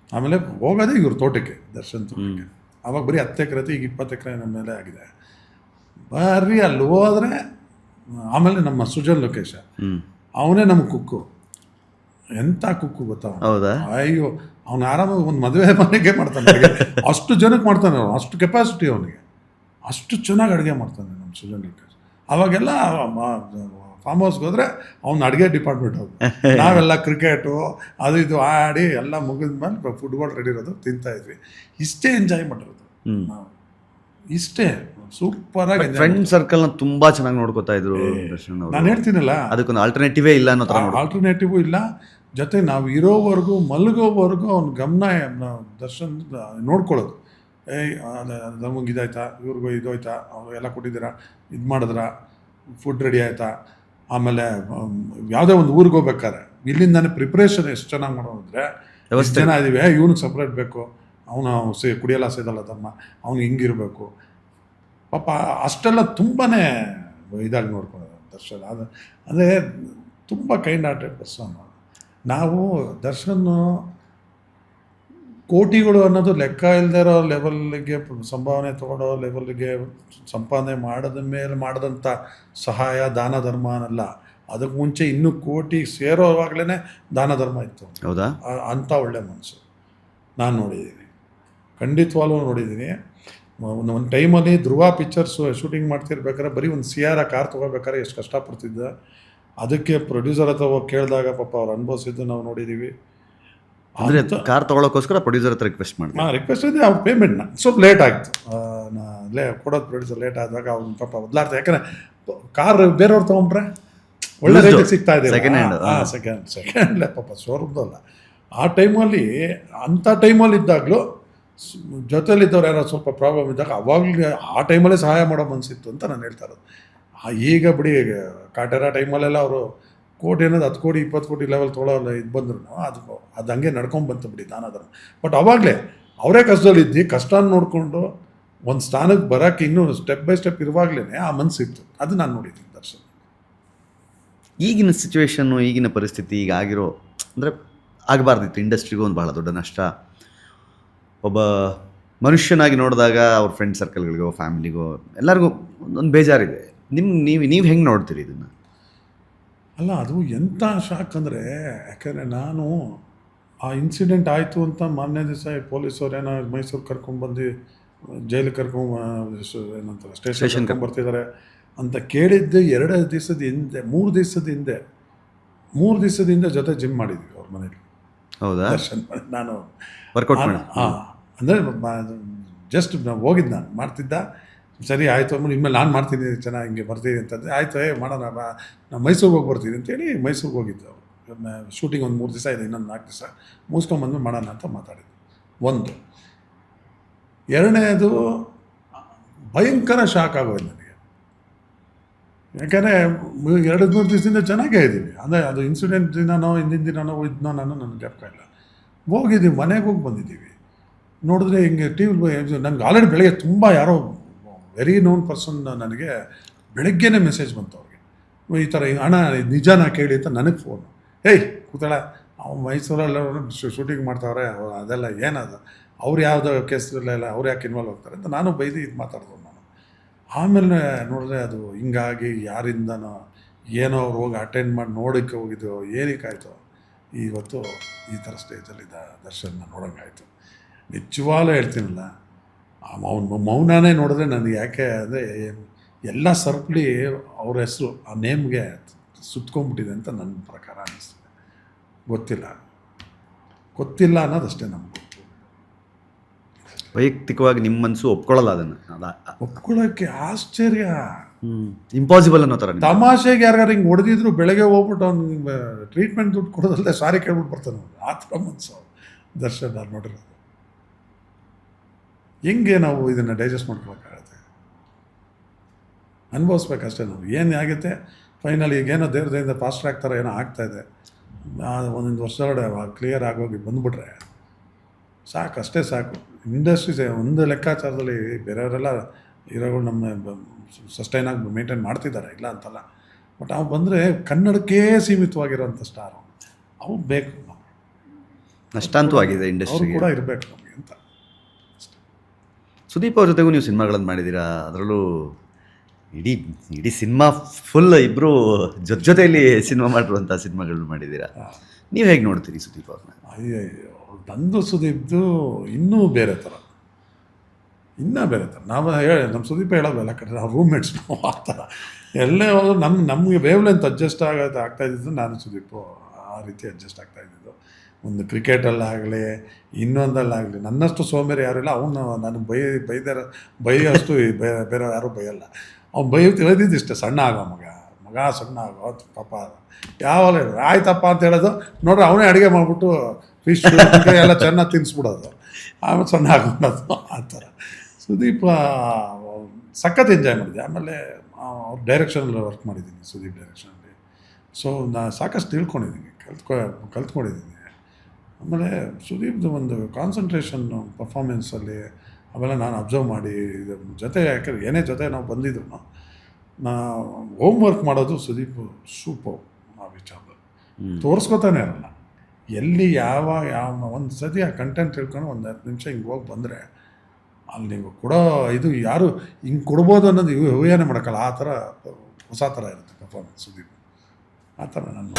[SPEAKER 1] ಆಮೇಲೆ ಹೋಗೋದೇ ಇವ್ರ ತೋಟಕ್ಕೆ, ದರ್ಶನ್ ತೋಟಕ್ಕೆ. ಆವಾಗ ಬರೀ 10 ಎಕರೆ, ಈಗ 20 ಎಕರೆ ನಮ್ಮ ಮೇಲೆ ಆಗಿದೆ. ಬರೀ ಅಲ್ಲಿ ಹೋದರೆ, ಆಮೇಲೆ ನಮ್ಮ ಸುಜನ್ ಲೋಕೇಶ, ಅವನೇ ನಮ್ಮ ಕುಕ್ಕು. ಎಂಥ ಕುಕ್ಕು ಗೊತ್ತಾ?
[SPEAKER 2] ಹೌದಾ?
[SPEAKER 1] ಅಯ್ಯೋ, ಅವ್ನು ಆರಾಮಾಗಿ ಒಂದು ಮದುವೆ ಮನೆಗೆ ಮಾಡ್ತಾನೆ, ಅಷ್ಟು ಜನಕ್ಕೆ ಮಾಡ್ತಾನೆ, ಅಷ್ಟು ಕೆಪಾಸಿಟಿ ಅವನಿಗೆ, ಅಷ್ಟು ಚೆನ್ನಾಗಿ ಅಡುಗೆ ಮಾಡ್ತಾನೆ ನಮ್ಮ ಸುಜನ್ ಲೋಕೇಶ್. ಅವಾಗೆಲ್ಲ ಫಾರ್ಮ್ ಹೌಸ್ಗೆ ಹೋದರೆ ಅವ್ನು ಅಡುಗೆ ಡಿಪಾರ್ಟ್ಮೆಂಟ್ ಹೋಗಿ, ನಾವೆಲ್ಲ ಕ್ರಿಕೆಟು ಅದು ಇದು ಆಡಿ ಎಲ್ಲ ಮುಗಿದ ಮೇಲೆ ಫುಡ್ಗಳು ರೆಡಿ ಇರೋದು ತಿಂತಾಯಿದ್ವಿ. ಇಷ್ಟೇ ಎಂಜಾಯ್ ಮಾಡಿರೋದು ನಾವು, ಇಷ್ಟೇ ಸೂಪರಾಗಿ.
[SPEAKER 2] ಫ್ರೆಂಡ್ ಸರ್ಕಲ್ನ ತುಂಬ ಚೆನ್ನಾಗಿ ನೋಡ್ಕೋತಾ ಇದ್ರು ದರ್ಶನ್ ಅವರು.
[SPEAKER 1] ನಾನು ಹೇಳ್ತೀನಲ್ಲ,
[SPEAKER 2] ಅದಕ್ಕೊಂದು ಆಲ್ಟರ್ನೇಟಿವೇ ಇಲ್ಲ ಅನ್ನೋ ಥರ.
[SPEAKER 1] ಆಲ್ಟರ್ನೇಟಿವು ಇಲ್ಲ, ಜೊತೆ ನಾವು ಇರೋವರೆಗೂ ಮಲಗೋವರೆಗೂ ಅವ್ನ ಗಮನ ದರ್ಶನ್ ನೋಡ್ಕೊಳ್ಳೋದು. ನಮಗೆ ಇದಾಯ್ತಾ, ಇವ್ರಿಗೂ ಇದೋಯ್ತಾ, ಎಲ್ಲ ಕೊಟ್ಟಿದ್ದೀರಾ, ಇದು ಮಾಡಿದ್ರಾ, ಫುಡ್ ರೆಡಿ ಆಯಿತಾ. ಆಮೇಲೆ ಯಾವುದೇ ಒಂದು ಊರಿಗೆ ಹೋಗ್ಬೇಕಾದ್ರೆ ಇಲ್ಲಿಂದಾನೆ ಪ್ರಿಪ್ರೇಷನ್ ಎಷ್ಟು ಚೆನ್ನಾಗಿ ಮಾಡೋದಂದರೆ, ಎಷ್ಟು ಜನ ಇದ್ದೀವಿ, ಇವ್ನಿಗೆ ಸಪ್ರೇಟ್ ಬೇಕು, ಅವನು ಕುಡಿಯಲ್ಲ ಸೇದಲ್ಲ ತಮ್ಮ, ಅವ್ನಿಗೆ ಹಿಂಗಿರಬೇಕು ಪಾಪ, ಅಷ್ಟೆಲ್ಲ ತುಂಬಾ ಇದಾಗಿ ನೋಡ್ಕೊಳ್ಳೋದು ದರ್ಶನ್. ಅದು ಅಂದರೆ ತುಂಬ ಕೈಂಡ್ ಹಾರ್ಟೆಡ್ ಪರ್ಸನ್. ನಾವು ದರ್ಶನ್ ಕೋಟಿಗಳು ಅನ್ನೋದು ಲೆಕ್ಕ ಇಲ್ಲದೆ ಇರೋ ಲೆವೆಲ್ಗೆ ಸಂಭಾವನೆ ತೊಗೊಳೋ ಲೆವೆಲ್ಗೆ ಸಂಪಾದನೆ ಮಾಡಿದ ಮೇಲೆ ಮಾಡಿದಂಥ ಸಹಾಯ ದಾನ ಧರ್ಮ ಅನ್ನಲ್ಲ. ಅದಕ್ಕೆ ಮುಂಚೆ ಇನ್ನೂ ಕೋಟಿ ಸೇರೋವಾಗಲೇ ದಾನ ಧರ್ಮ ಇತ್ತು.
[SPEAKER 2] ಹೌದಾ?
[SPEAKER 1] ಅಂಥ ಒಳ್ಳೆ ಮನಸ್ಸು ನಾನು ನೋಡಿದ್ದೀನಿ ಖಂಡಿತವಾಗ್ಲೂ ನೋಡಿದ್ದೀನಿ. ಒಂದು ಟೈಮಲ್ಲಿ ಧ್ರುವ ಪಿಕ್ಚರ್ಸ್ ಶೂಟಿಂಗ್ ಮಾಡ್ತಿರ್ಬೇಕಾದ್ರೆ ಬರೀ ಒಂದು ಸಿಯಾರ ಕಾರ್ ತೊಗೋಬೇಕಾದ್ರೆ ಎಷ್ಟು ಕಷ್ಟಪಡ್ತಿದ್ದ. ಅದಕ್ಕೆ ಪ್ರೊಡ್ಯೂಸರ್ ಹತ್ರ ಹೋಗಿ ಕೇಳಿದಾಗ ಪಾಪ ಅವ್ರು ಅನುಭವಿಸಿದ್ದು ನಾವು ನೋಡಿದ್ದೀವಿ.
[SPEAKER 2] ಅಂದರೆ ಕಾರ್ ತೊಗೊಳೋಕ್ಕೋಸ್ಕರ ಪ್ರೊಡ್ಯೂಸರ್ ಹತ್ರ ರಿಕ್ವೆಸ್ಟ್ ಮಾಡಿ
[SPEAKER 1] ರಿಕ್ವೆಸ್ಟ್ ಇದೆ, ಅವ್ರ ಪೇಮೆಂಟ್ನ ಸ್ವಲ್ಪ ಲೇಟ್ ಆಯಿತು. ಕೊಡೋದು ಪ್ರೊಡ್ಯೂಸರ್ ಲೇಟ್ ಆದಾಗ ಅವ್ನು ಪಾಪ ಬದಲಾಡ್ತಾರೆ. ಯಾಕಂದರೆ ಕಾರ್ ಬೇರೆಯವ್ರು ತೊಗೊಂಡ್ರೆ ಒಳ್ಳೆ ರೇಟಿಗೆ ಸಿಗ್ತಾ ಇದೆ. ಸೆಕೆಂಡ್ ಪಾಪ ಶೋರೂಮ್ದಲ್ಲ. ಆ ಟೈಮಲ್ಲಿ ಅಂಥ ಟೈಮಲ್ಲಿ ಇದ್ದಾಗಲೂ ಜೊತೆಲಿದ್ದವ್ರು ಯಾರೋ ಸ್ವಲ್ಪ ಪ್ರಾಬ್ಲಮ್ ಇದ್ದಾಗ ಅವಾಗಲೇ ಆ ಟೈಮಲ್ಲೇ ಸಹಾಯ ಮಾಡೋ ಮನಸ್ಸಿತ್ತು ಅಂತ ನಾನು ಹೇಳ್ತಾ ಇರೋದು. ಈಗ ಬಿಡಿ ಕಾಟೇರ ಟೈಮಲ್ಲೆಲ್ಲ ಅವರು ಕೋಟಿ ಅನ್ನೋದು 10 ಕೋಟಿ 20 ಕೋಟಿ ಲೆವೆಲ್ ತೊಗೊಳ್ಳೋಲ್ಲ ಇದು ಬಂದ್ರು ಅದು ಹಂಗೆ ನಡ್ಕೊಂಡು ಬಂತು ಬಿಡಿ ನಾನು ಅದನ್ನು. ಬಟ್ ಅವಾಗಲೇ ಅವರೇ ಕಷ್ಟದಲ್ಲಿದ್ದು ಕಷ್ಟನ ನೋಡಿಕೊಂಡು ಒಂದು ಸ್ಥಾನಕ್ಕೆ ಬರೋಕ್ಕೆ ಇನ್ನೂ ಸ್ಟೆಪ್ ಬೈ ಸ್ಟೆಪ್ ಇರುವಾಗಲೇ ಆ ಮನಸ್ಸಿತ್ತು. ಅದು ನಾನು ನೋಡಿದ್ದೀನಿ ದರ್ಶನ್.
[SPEAKER 2] ಈಗಿನ ಸಿಚುವೇಶನ್ನು, ಈಗಿನ ಪರಿಸ್ಥಿತಿ, ಈಗ ಆಗಿರೋ ಅಂದರೆ ಆಗಬಾರ್ದಿತ್ತು. ಇಂಡಸ್ಟ್ರಿಗೂ ಒಂದು ಭಾಳ ದೊಡ್ಡ ನಷ್ಟ. ಒಬ್ಬ ಮನುಷ್ಯನಾಗಿ ನೋಡಿದಾಗ ಅವ್ರ ಫ್ರೆಂಡ್ ಸರ್ಕಲ್ಗಳಿಗೋ ಫ್ಯಾಮಿಲಿಗೋ ಎಲ್ಲರಿಗೂ ಒಂದು ಬೇಜಾರಿದೆ. ನೀವು ಹೆಂಗೆ ನೋಡ್ತೀರಿ ಇದನ್ನು?
[SPEAKER 1] ಅಲ್ಲ, ಅದು ಎಂಥ ಶಾಕ್ ಅಂದರೆ, ಯಾಕೆಂದರೆ ನಾನು ಆ ಇನ್ಸಿಡೆಂಟ್ ಆಯಿತು ಅಂತ ಮಾರನೇ ದಿವಸ ಪೊಲೀಸವ್ರು ಏನೋ ಮೈಸೂರು ಕರ್ಕೊಂಡ್ಬಂದು ಜೈಲಿಗೆ ಏನಂತಾರೆ ಸ್ಟೇಷನ್ ಬರ್ತಿದ್ದಾರೆ ಅಂತ ಕೇಳಿದ್ದು 2 ದಿವಸದ ಹಿಂದೆ 3 ದಿವಸದ ಹಿಂದೆ ಜೊತೆ ಜಿಮ್ ಮಾಡಿದ್ವಿ ಅವ್ರ ಮನೇಲಿ.
[SPEAKER 2] ಹೌದಾ?
[SPEAKER 1] ದರ್ಶನ್ ನಾನು
[SPEAKER 2] ವರ್ಕೌಟ್ ಮಾಡಿ
[SPEAKER 1] ಅಂದರೆ ಜಸ್ಟ್ ನಾವು ಹೋಗಿದ್ದು, ನಾನು ಮಾಡ್ತಿದ್ದ. ಸರಿ ಆಯಿತು ಅಮ್ಮ, ಇನ್ಮೇಲೆ ನಾನು ಮಾಡ್ತೀನಿ ಚೆನ್ನಾಗಿ ಹಿಂಗೆ ಬರ್ತೀನಿ ಅಂತಂದರೆ ಆಯಿತು ಮಾಡೋಣ, ನಾನು ಮೈಸೂರಿಗೆ ಹೋಗಿ ಬರ್ತೀನಿ ಅಂತೇಳಿ ಮೈಸೂರಿಗೆ ಹೋಗಿದ್ದು. ಶೂಟಿಂಗ್ ಒಂದು 3 ದಿವಸ ಇದೆ, ಇನ್ನೊಂದು 4 ದಿವಸ ಮುಗಿಸ್ಕೊಂಬಂದು ಮಾಡೋಣ ಅಂತ ಮಾತಾಡಿದ್ದು. ಒಂದು ಎರಡನೇದು ಭಯಂಕರ ಶಾಕ್ ಆಗೋದು ನನಗೆ. ಯಾಕೆಂದರೆ 2-3 ದಿವಸದಿಂದ ಚೆನ್ನಾಗೇ ಇದ್ದೀವಿ. ಅಂದರೆ ಅದು ಇನ್ಸಿಡೆಂಟ್ ದಿನನೋ ಹಿಂದಿನ ದಿನನೋ ಇದನ್ನೋ ನನಗೆ ಜ್ಞಾಪಕ ಇಲ್ಲ. ಹೋಗಿದ್ದೀವಿ, ಮನೆಗೆ ಹೋಗಿ ಬಂದಿದ್ದೀವಿ. ನೋಡಿದ್ರೆ ಹಿಂಗೆ ಟಿವಿ ನನಗೆ ಆಲ್ರೆಡಿ ಬೆಳಗ್ಗೆ ತುಂಬ ಯಾರೋ ವೆರಿ ನೋನ್ ಪರ್ಸನ್ ನನಗೆ ಬೆಳಗ್ಗೆನೇ ಮೆಸೇಜ್ ಬಂತು ಅವ್ರಿಗೆ, ಈ ಥರ ಹಣ ನಿಜಾನ ಕೇಳಿ ಅಂತ ನನಗೆ ಫೋನು. ಕೂತಾಳ ಅವ್ನು ಮೈಸೂರಲ್ಲ ಶೂಟಿಂಗ್ ಮಾಡ್ತಾವ್ರೆ, ಅದೆಲ್ಲ ಏನದು, ಅವ್ರು ಯಾವುದೋ ಕೇಸಲ್ಲೆಲ್ಲ ಅವ್ರು ಯಾಕೆ ಇನ್ವಾಲ್ವ್ ಆಗ್ತಾರೆ ಅಂತ ನಾನು ಬೈದು ಇದು ಮಾತಾಡ್ಬೋದು ನಾನು. ಆಮೇಲೆ ನೋಡಿದ್ರೆ ಅದು ಹಿಂಗಾಗಿ ಯಾರಿಂದನೋ ಏನೋ ಅವ್ರು ಹೋಗಿ ಅಟೆಂಡ್ ಮಾಡಿ ನೋಡೋಕ್ಕೆ ಹೋಗಿದ್ದು ಏನಕ್ಕಾಯ್ತು ಇವತ್ತು ಈ ಥರ ಸ್ಟೇಜಲ್ಲಿ ದರ್ಶನ ನೋಡೋಂಗಾಯ್ತು. ನಿಜವಾಗ್ಲೂ ಹೇಳ್ತೀನಲ್ಲ, ಅವನ ಮೌನನೇ ನೋಡಿದ್ರೆ ನನಗೆ ಯಾಕೆ ಅಂದರೆ ಎಲ್ಲ ಸರ್ಪ್ಲಿ ಅವ್ರ ಹೆಸರು ಆ ನೇಮ್ಗೆ ಸುತ್ಕೊಂಡ್ಬಿಟ್ಟಿದೆ ಅಂತ ನನ್ನ ಪ್ರಕಾರ ಅನ್ನಿಸ್ತದೆ. ಗೊತ್ತಿಲ್ಲ ಅನ್ನೋದಷ್ಟೇ ನಮ್ಗೆ ಗೊತ್ತು.
[SPEAKER 2] ವೈಯಕ್ತಿಕವಾಗಿ ನಿಮ್ಮ ಮನಸ್ಸು ಒಪ್ಕೊಳ್ಳಲ್ಲ ಅದನ್ನು.
[SPEAKER 1] ಒಪ್ಕೊಳ್ಳೋಕ್ಕೆ ಆಶ್ಚರ್ಯ,
[SPEAKER 2] ಇಂಪಾಸಿಬಲ್ ಅನ್ನೋ ಥರ.
[SPEAKER 1] ತಮಾಷೆಗೆ ಯಾರು ಹಿಂಗೆ ಹೊಡೆದಿದ್ರು ಬೆಳಗ್ಗೆ ಹೋಗ್ಬಿಟ್ಟು ಅವ್ನಿಗೆ ಟ್ರೀಟ್ಮೆಂಟ್ ದುಡ್ಡು ಕೊಡೋದಲ್ಲದೆ ಸಾರಿ ಕೇಳ್ಬಿಟ್ಟು ಬರ್ತಾನೆ ಅವ್ನು. ಆ ಥರ ಮನಸ್ಸು ದರ್ಶನ್ ನಾನು ನೋಡಿರೋದು. ಹೆಂಗೆ ನಾವು ಇದನ್ನು ಡೈಜೆಸ್ಟ್ ಮಾಡ್ಕೊಳಕ್ಕಾಗತ್ತೆ? ಅನುಭವಿಸ್ಬೇಕಷ್ಟೇ ನಾವು. ಏನು ಆಗುತ್ತೆ ಫೈನಲ್ ಈಗೇನೋ ದೇವ್ರದಿಂದ ಫಾಸ್ಟ್ ಟ್ರ್ಯಾಕ್ ಥರ ಏನೋ ಆಗ್ತಾಯಿದೆ, ಒಂದೊಂದು ವರ್ಷದೊಳಗೆ ಕ್ಲಿಯರ್ ಆಗೋಗಿ ಬಂದುಬಿಟ್ರೆ ಸಾಕು, ಅಷ್ಟೇ ಸಾಕು. ಇಂಡಸ್ಟ್ರೀಸ್ ಒಂದು ಲೆಕ್ಕಾಚಾರದಲ್ಲಿ ಬೇರೆಯವರೆಲ್ಲ ಹೀರೋಗಳು ನಮ್ಮ ಸಸ್ಟೈನ್ ಆಗಿ ಮೇಂಟೈನ್ ಮಾಡ್ತಿದ್ದಾರೆ, ಇಲ್ಲ ಅಂತಲ್ಲ. ಬಟ್ ಅವು ಬಂದರೆ ಕನ್ನಡಕ್ಕೇ ಸೀಮಿತವಾಗಿರೋಂಥ ಸ್ಟಾರು ಅವು ಬೇಕು.
[SPEAKER 2] ನಷ್ಟಾಂತವಾಗಿದೆ ಇಂಡಸ್ಟ್ರಿ
[SPEAKER 1] ಕೂಡ ಇರಬೇಕು ನಮಗೆ ಅಂತ.
[SPEAKER 2] ಸುದೀಪ್ ಅವ್ರ ಜೊತೆಗೂ ನೀವು ಸಿನಿಮಾಗಳನ್ನು ಮಾಡಿದ್ದೀರಾ. ಅದರಲ್ಲೂ ಇಡೀ ಸಿನಿಮಾ ಫುಲ್ ಇಬ್ಬರು ಜೊತೆಯಲ್ಲಿ ಸಿನಿಮಾ ಮಾಡಿರುವಂಥ ಸಿನಿಮಾಗಳು ಮಾಡಿದ್ದೀರಾ. ನೀವು ಹೇಗೆ ನೋಡ್ತೀರಿ ಸುದೀಪ್ ಅವ್ರನ್ನ?
[SPEAKER 1] ಅಯ್ಯೋ, ನಂದು ಸುದೀಪ್ದು ಇನ್ನೂ ಬೇರೆ ಥರ. ನಾವು ನಮ್ಮ ಸುದೀಪ ಹೇಳೋದಲ್ಲ ಕಡೆ, ನಾವು ರೂಮ್ಮೇಟ್ಸ್ ನಾವು ಆ ಥರ ಎಲ್ಲೇ ಹೋದ್ರು ನಮಗೆ ವೇವ್ಲೆಂತ್ ಅಡ್ಜಸ್ಟ್ ಆಗ್ತಾಯಿದ್ದು ನಾನು ಸುದೀಪು ಆ ರೀತಿ ಅಡ್ಜಸ್ಟ್ ಆಗ್ತಾಯಿದ್ದು. ಒಂದು ಕ್ರಿಕೆಟಲ್ಲಾಗಲಿ ಇನ್ನೊಂದಲ್ಲಾಗಲಿ ನನ್ನಷ್ಟು ಸೋಮೇರಿ ಯಾರು ಇಲ್ಲ. ಅವನು ನಾನು ಬೈಯೋಷ್ಟು ಬೇರೆ ಯಾರೂ ಬೈಯಲ್ಲ. ಅವ್ನು ತಿಳಿದಿದ್ದು ಇಷ್ಟೇ, ಸಣ್ಣ ಆಗೋ ಮಗ ಸಣ್ಣ ಆಗೋ ಪಾಪ ಯಾವಾಗ ಆಯ್ತಪ್ಪ ಅಂತ ಹೇಳೋದು. ನೋಡ್ರಿ ಅವನೇ ಅಡುಗೆ ಮಾಡಿಬಿಟ್ಟು ಫಿಶ್ ಎಲ್ಲ ಚೆನ್ನಾಗಿ ತಿನ್ನಿಸ್ಬಿಡೋದು, ಆಮೇಲೆ ಸಣ್ಣ ಆಗೋದು ಆ ಥರ. ಸುದೀಪ್ ಸಖತ್ ಎಂಜಾಯ್ ಮಾಡಿದೆ. ಆಮೇಲೆ ಅವ್ರ ಡೈರೆಕ್ಷನಲ್ಲಿ ವರ್ಕ್ ಮಾಡಿದ್ದೀನಿ, ಸುದೀಪ್ ಡೈರೆಕ್ಷನಲ್ಲಿ. ಸೊ ನಾನು ಸಾಕಷ್ಟು ತಿಳ್ಕೊಂಡಿದ್ದೀನಿ, ಕಲ್ತ್ಕೊಂಡಿದ್ದೀನಿ. ಆಮೇಲೆ ಸುದೀಪ್ದು ಒಂದು ಕಾನ್ಸಂಟ್ರೇಷನ್ ಪರ್ಫಾರ್ಮೆನ್ಸಲ್ಲಿ ಅವೆಲ್ಲ ನಾನು ಅಬ್ಸರ್ವ್ ಮಾಡಿ ಇದ್ರ ಜೊತೆ, ಯಾಕಂದ್ರೆ ಏನೇ ಜೊತೆ ನಾವು ಬಂದಿದ್ರು ನಾ ಹೋಮ್ ವರ್ಕ್ ಮಾಡೋದು ಸುದೀಪ್ ಸೂಪರ್. ಆ ವಿಚಾರದಲ್ಲಿ ತೋರಿಸ್ಕೊತಾನೆ ಇರಲ್ಲ, ಎಲ್ಲಿ ಯಾವ ಒಂದು ಸತಿ ಆ ಕಂಟೆಂಟ್ ತಿಳ್ಕೊಂಡು ಒಂದು 10 ನಿಮಿಷ ಹಿಂಗೆ ಹೋಗಿ ಬಂದರೆ ಅಲ್ಲಿ ನೀವು ಕೊಡೋ ಇದು ಯಾರು ಹಿಂಗೆ ಕೊಡ್ಬೋದು ಅನ್ನೋದು ಊಹೆನೇ ಮಾಡೋಕ್ಕಲ್ಲ. ಆ ಥರ ಹೊಸ ಥರ ಇರುತ್ತೆ ಪರ್ಫಾರ್ಮೆನ್ಸ್ ಸುದೀಪ್. ಆ ಥರ ನಾನು